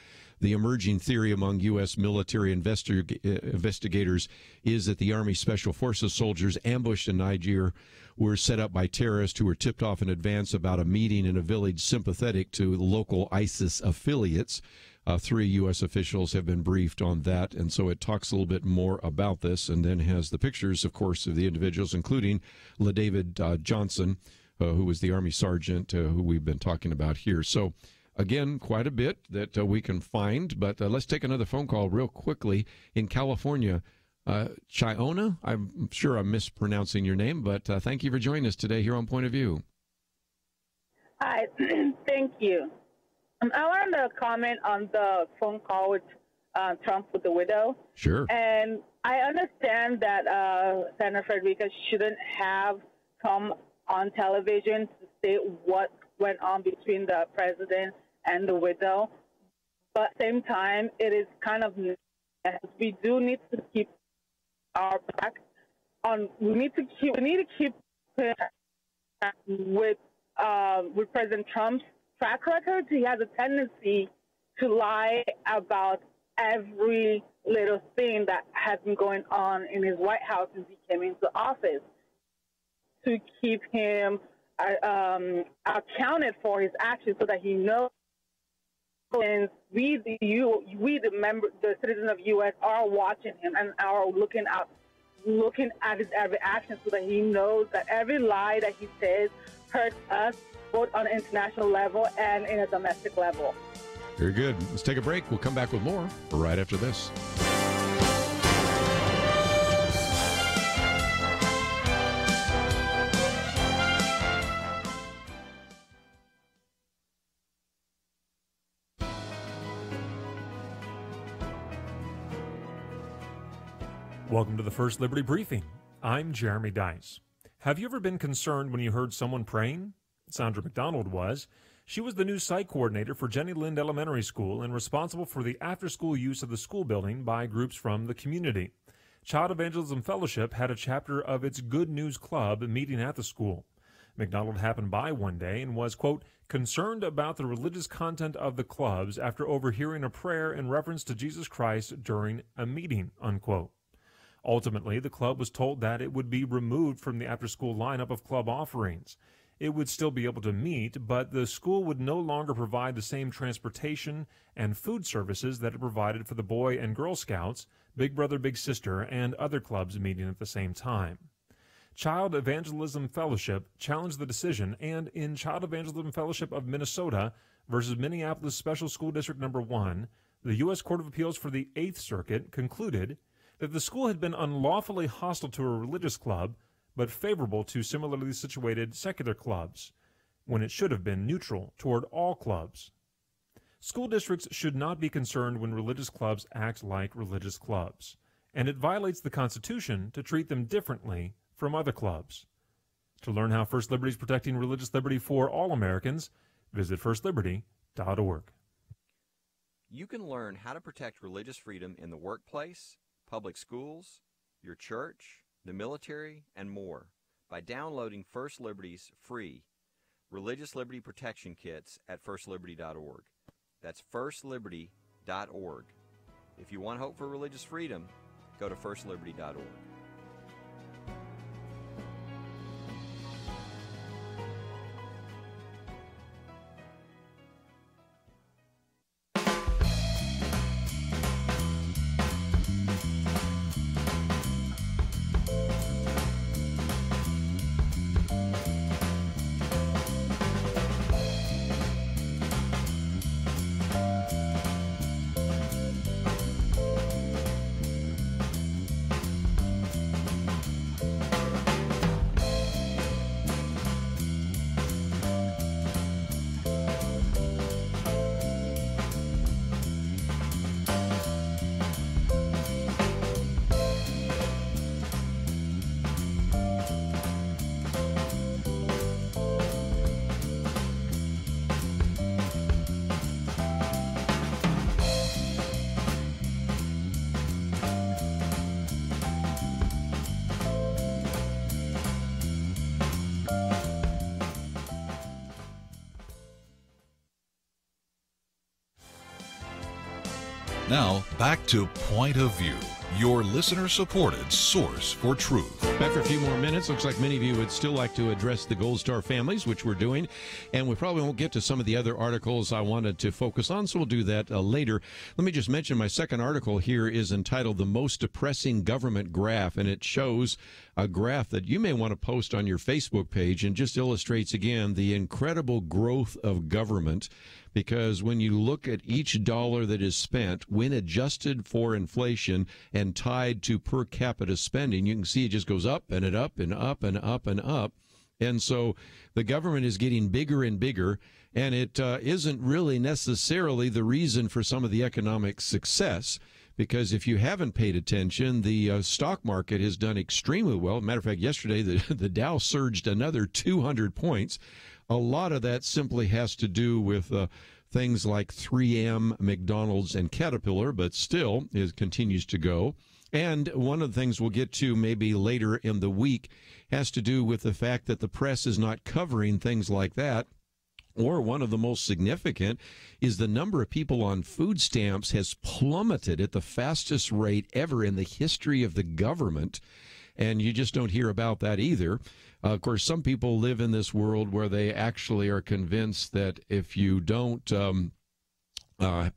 The emerging theory among U.S. military investigators is that the Army Special Forces soldiers ambushed in Niger were set up by terrorists who were tipped off in advance about a meeting in a village sympathetic to local ISIS affiliates. 3 U.S. officials have been briefed on that, and so it talks a little bit more about this and then has the pictures, of course, of the individuals, including LaDavid Johnson, who was the Army sergeant who we've been talking about here. So, again, quite a bit that we can find, but let's take another phone call real quickly. In California, Chiona, I'm sure I'm mispronouncing your name, but thank you for joining us today here on Point of View. Hi, thank you. I wanted to comment on the phone call with Trump with the widow. Sure. And I understand that Senator Frederica shouldn't have come on television to state what went on between the president and the widow. but at the same time, it is kind of, we do need to keep our back on, we need to keep with President Trump's track record. He has a tendency to lie about every little thing that has been going on in his White House since he came into office, to keep him accounted for his actions, so that he knows. And we, the citizens of U.S., are watching him and are looking at his every action, so that he knows that every lie that he says hurts us, both on an international level and in a domestic level. Very good. Let's take a break. We'll come back with more right after this. Welcome to the First Liberty Briefing. I'm Jeremy Dice. Have you ever been concerned when you heard someone praying? Sandra McDonald was. She was the new site coordinator for Jenny Lind Elementary School and responsible for the after-school use of the school building by groups from the community. Child Evangelism Fellowship had a chapter of its Good News Club meeting at the school. McDonald happened by one day and was, quote, concerned about the religious content of the clubs after overhearing a prayer in reference to Jesus Christ during a meeting, unquote. Ultimately, the club was told that it would be removed from the after-school lineup of club offerings. It would still be able to meet, but the school would no longer provide the same transportation and food services that it provided for the Boy and Girl Scouts, Big Brother Big Sister, and other clubs meeting at the same time. Child Evangelism Fellowship challenged the decision, and in Child Evangelism Fellowship of Minnesota versus Minneapolis Special School District No. 1, the U.S. Court of Appeals for the Eighth Circuit concluded that the school had been unlawfully hostile to a religious club, but favorable to similarly situated secular clubs, when it should have been neutral toward all clubs. School districts should not be concerned when religious clubs act like religious clubs, and it violates the Constitution to treat them differently from other clubs. To learn how First Liberty is protecting religious liberty for all Americans, visit firstliberty.org. You can learn how to protect religious freedom in the workplace, public schools, your church, the military, and more by downloading First Liberty's free Religious Liberty Protection Kits at firstliberty.org. That's firstliberty.org. If you want hope for religious freedom, go to firstliberty.org. Now, back to Point of View, your listener-supported source for truth. Back for a few more minutes. Looks like many of you would still like to address the Gold Star families, which we're doing, and we probably won't get to some of the other articles I wanted to focus on, so we'll do that later. Let me just mention my second article here is entitled The Most Depressing Government Graph, and it shows a graph that you may want to post on your Facebook page and just illustrates, again, the incredible growth of government. Because when you look at each dollar that is spent, when adjusted for inflation and tied to per capita spending, you can see it just goes up and it up and up and up and up. And so the government is getting bigger and bigger, and it isn't really necessarily the reason for some of the economic success. Because if you haven't paid attention, the stock market has done extremely well. Matter of fact, yesterday the Dow surged another 200 points. A lot of that simply has to do with things like 3M, McDonald's, and Caterpillar, but still it continues to go. And one of the things we'll get to maybe later in the week has to do with the fact that the press is not covering things like that. Or one of the most significant is the number of people on food stamps has plummeted at the fastest rate ever in the history of the government. And you just don't hear about that either. Of course, some people live in this world where they actually are convinced that if you don't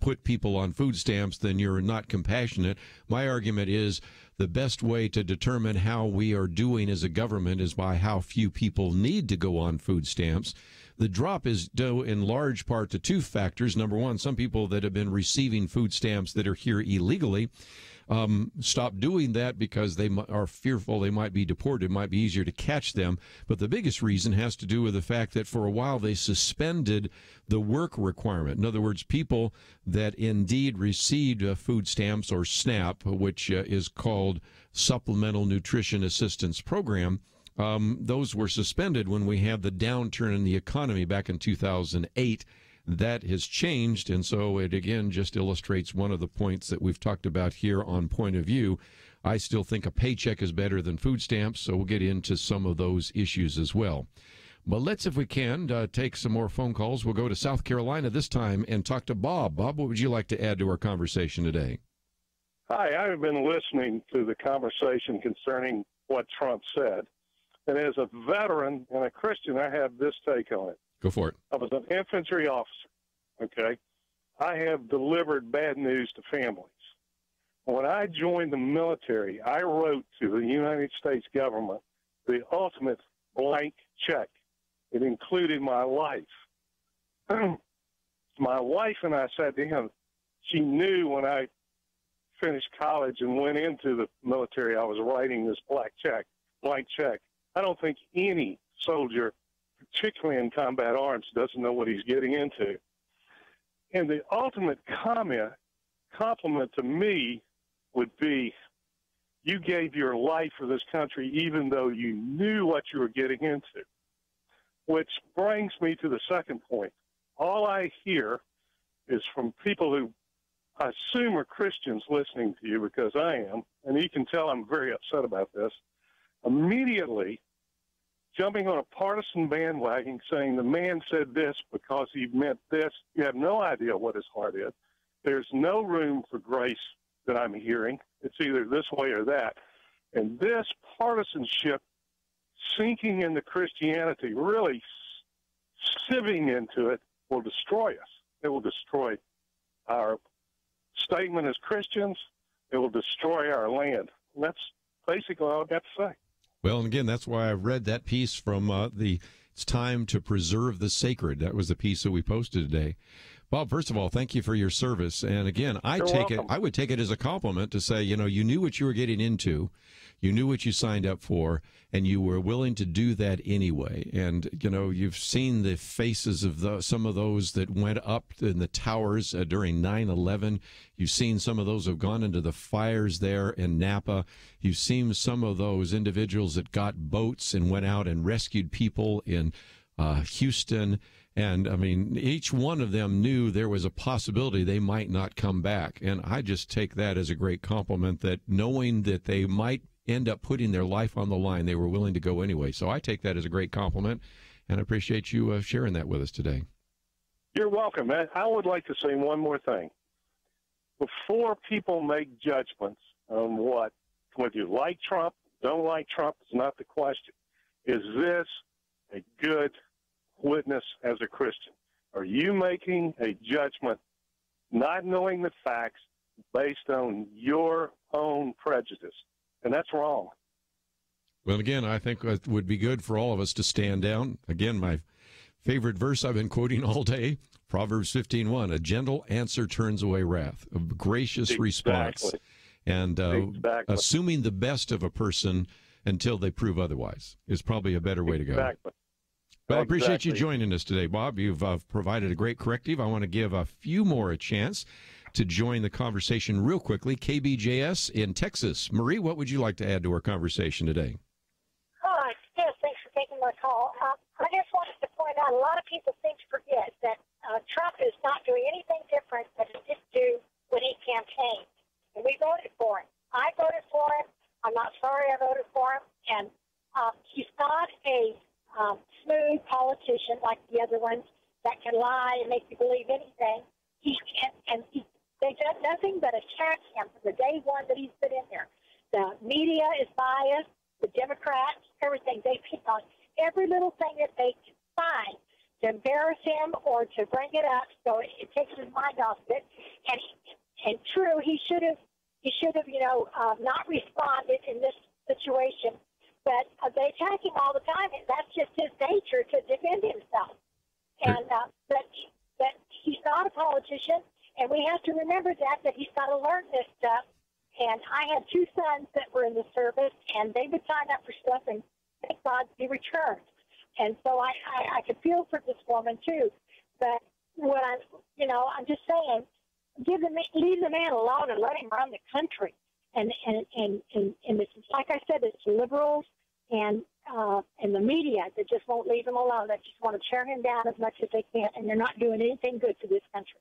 put people on food stamps, then you're not compassionate. My argument is the best way to determine how we are doing as a government is by how few people need to go on food stamps. The drop is due in large part to two factors. Number one, some people that have been receiving food stamps that are here illegally stop doing that because they are fearful they might be deported. It might be easier to catch them. But the biggest reason has to do with the fact that for a while they suspended the work requirement. In other words, people that indeed received food stamps or SNAP, which is called Supplemental Nutrition Assistance Program, those were suspended when we had the downturn in the economy back in 2008. That has changed, and so it again just illustrates one of the points that we've talked about here on Point of View. I still think a paycheck is better than food stamps, so we'll get into some of those issues as well. But let's, if we can, take some more phone calls. We'll go to South Carolina this time and talk to Bob. Bob, what would you like to add to our conversation today? Hi, I've been listening to the conversation concerning what Trump said. And as a veteran and a Christian, I have this take on it. Go for it. I was an infantry officer, okay? I have delivered bad news to families. When I joined the military, I wrote to the United States government the ultimate blank check. It included my life. My wife and I sat down. She knew when I finished college and went into the military, I was writing this blank check. I don't think any soldier, particularly in combat arms, doesn't know what he's getting into. And the ultimate compliment to me would be, you gave your life for this country even though you knew what you were getting into. Which brings me to the second point. All I hear is from people who I assume are Christians listening to you, because I am, and you can tell I'm very upset about this, immediately jumping on a partisan bandwagon saying the man said this because he meant this. You have no idea what his heart is. There's no room for grace that I'm hearing. It's either this way or that. And this partisanship sinking into Christianity, really sieving into it, will destroy us. It will destroy our statement as Christians. It will destroy our land. And that's basically all I've got to say. Well, and again, that's why I read that piece from It's Time to Preserve the Sacred. That was the piece that we posted today. Bob, first of all, thank you for your service. And again, I would take it as a compliment to say, you knew what you were getting into, you knew what you signed up for, and you were willing to do that anyway. And, you've seen the faces of some of those that went up in the towers during 9/11. You've seen some of those who have gone into the fires there in Napa. You've seen some of those individuals that got boats and went out and rescued people in Houston. And, I mean, each one of them knew there was a possibility they might not come back. And I just take that as a great compliment, that knowing that they might end up putting their life on the line, they were willing to go anyway. So I take that as a great compliment, and I appreciate you sharing that with us today. You're welcome, man. I would like to say one more thing. Before people make judgments on whether you like Trump, don't like Trump, is not the question. Is this a good witness as a Christian? Are you making a judgment not knowing the facts based on your own prejudice? And that's wrong. Well, again, I think it would be good for all of us to stand down. Again, my favorite verse I've been quoting all day, Proverbs 15:1, a gentle answer turns away wrath, a gracious response, and assuming the best of a person until they prove otherwise is probably a better way to go. Exactly. Well, I appreciate you joining us today, Bob. You've provided a great corrective. I want to give a few more a chance to join the conversation real quickly. KBJS in Texas. Marie, what would you like to add to our conversation today? Hi. Yes, thanks for taking my call. I just wanted to point out, a lot of people seem to forget that Trump is not doing anything different than he did do when he campaigned. And we voted for him. I voted for him. I'm not sorry I voted for him. And he's not a smooth politician like the other ones that can lie and make you believe anything. They've done nothing but attack him from the day one that he's been in there. The media is biased, the Democrats, everything. They pick on every little thing that they can find to embarrass him or to bring it up, so it takes his mind off of it. And true, he should have, not responded in this situation. But they attack him all the time, and that's just his nature to defend himself. And but he's not a politician, and we have to remember that he's got to learn this stuff. And I had two sons that were in the service, and they would sign up for stuff, and thank God they returned. And so I could feel for this woman too. But what I'm just saying, leave the man alone and let him run the country. And it's like I said, it's liberals and the media that just won't leave him alone. They just want to tear him down as much as they can, and they're not doing anything good for this country.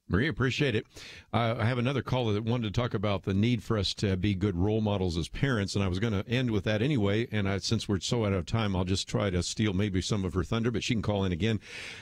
Maria, appreciate it. I have another caller that wanted to talk about the need for us to be good role models as parents, and I was going to end with that anyway, and since we're so out of time, I'll just try to steal maybe some of her thunder, but she can call in again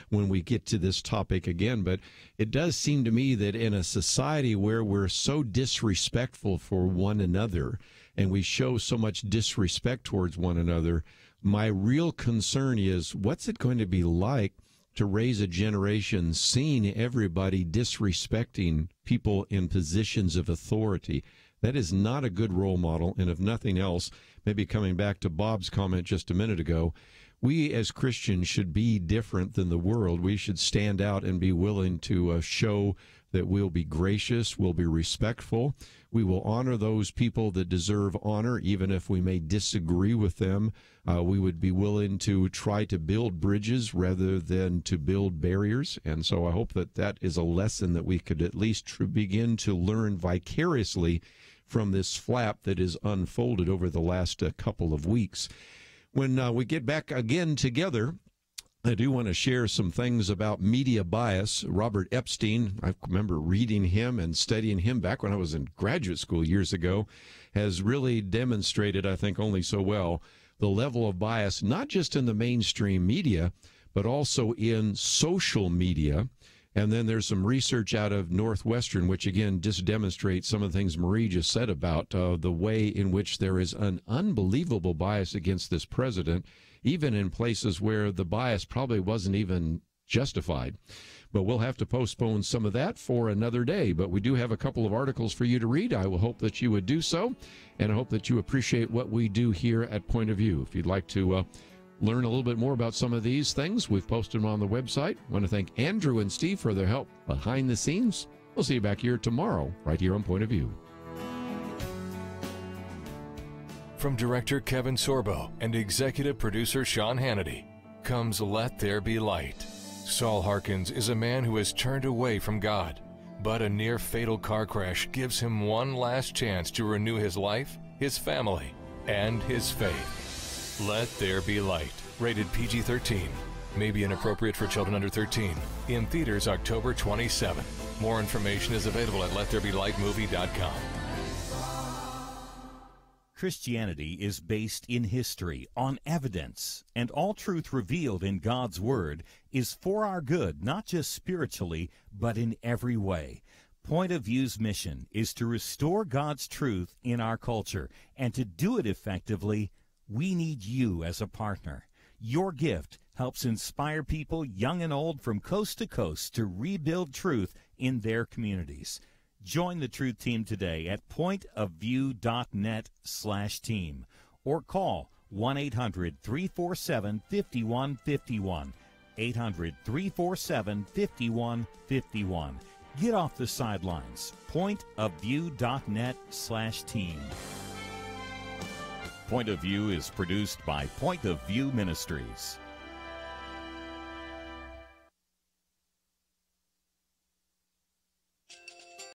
when we get to this topic again. But it does seem to me that in a society where we're so disrespectful for one another, and we show so much disrespect towards one another, my real concern is, what's it going to be like to raise a generation seeing everybody disrespecting people in positions of authority? That is not a good role model. And if nothing else, maybe coming back to Bob's comment just a minute ago, we as Christians should be different than the world. We should stand out and be willing to show that we'll be gracious, we'll be respectful, we will honor those people that deserve honor, even if we may disagree with them. We would be willing to try to build bridges rather than to build barriers. And so I hope that that is a lesson that we could at least begin to learn vicariously from this flap that is unfolded over the last couple of weeks. When we get back again together, I do want to share some things about media bias. Robert Epstein, I remember reading him and studying him back when I was in graduate school years ago, has really demonstrated, I think only so well, the level of bias, not just in the mainstream media, but also in social media. And then there's some research out of Northwestern, which again just demonstrates some of the things Marie just said about the way in which there is an unbelievable bias against this president, even in places where the bias probably wasn't even justified. But we'll have to postpone some of that for another day. But we do have a couple of articles for you to read. I will hope that you would do so, and I hope that you appreciate what we do here at Point of View. If you'd like to learn a little bit more about some of these things, we've posted them on the website. I want to thank Andrew and Steve for their help behind the scenes. We'll see you back here tomorrow, right here on Point of View. From director Kevin Sorbo and executive producer Sean Hannity comes Let There Be Light. Saul Harkins is a man who has turned away from God, but a near-fatal car crash gives him one last chance to renew his life, his family, and his faith. Let There Be Light, rated PG-13. May be inappropriate for children under 13. In theaters October 27. More information is available at LetThereBeLightMovie.com. Christianity is based in history, on evidence, and all truth revealed in God's Word is for our good, not just spiritually, but in every way. Point of View's mission is to restore God's truth in our culture, and to do it effectively, we need you as a partner. Your gift helps inspire people, young and old, from coast to coast to rebuild truth in their communities. Join the Truth Team today at pointofview.net/team or call 1-800-347-5151, 800-347-5151. Get off the sidelines. pointofview.net/team. Point of View is produced by Point of View Ministries.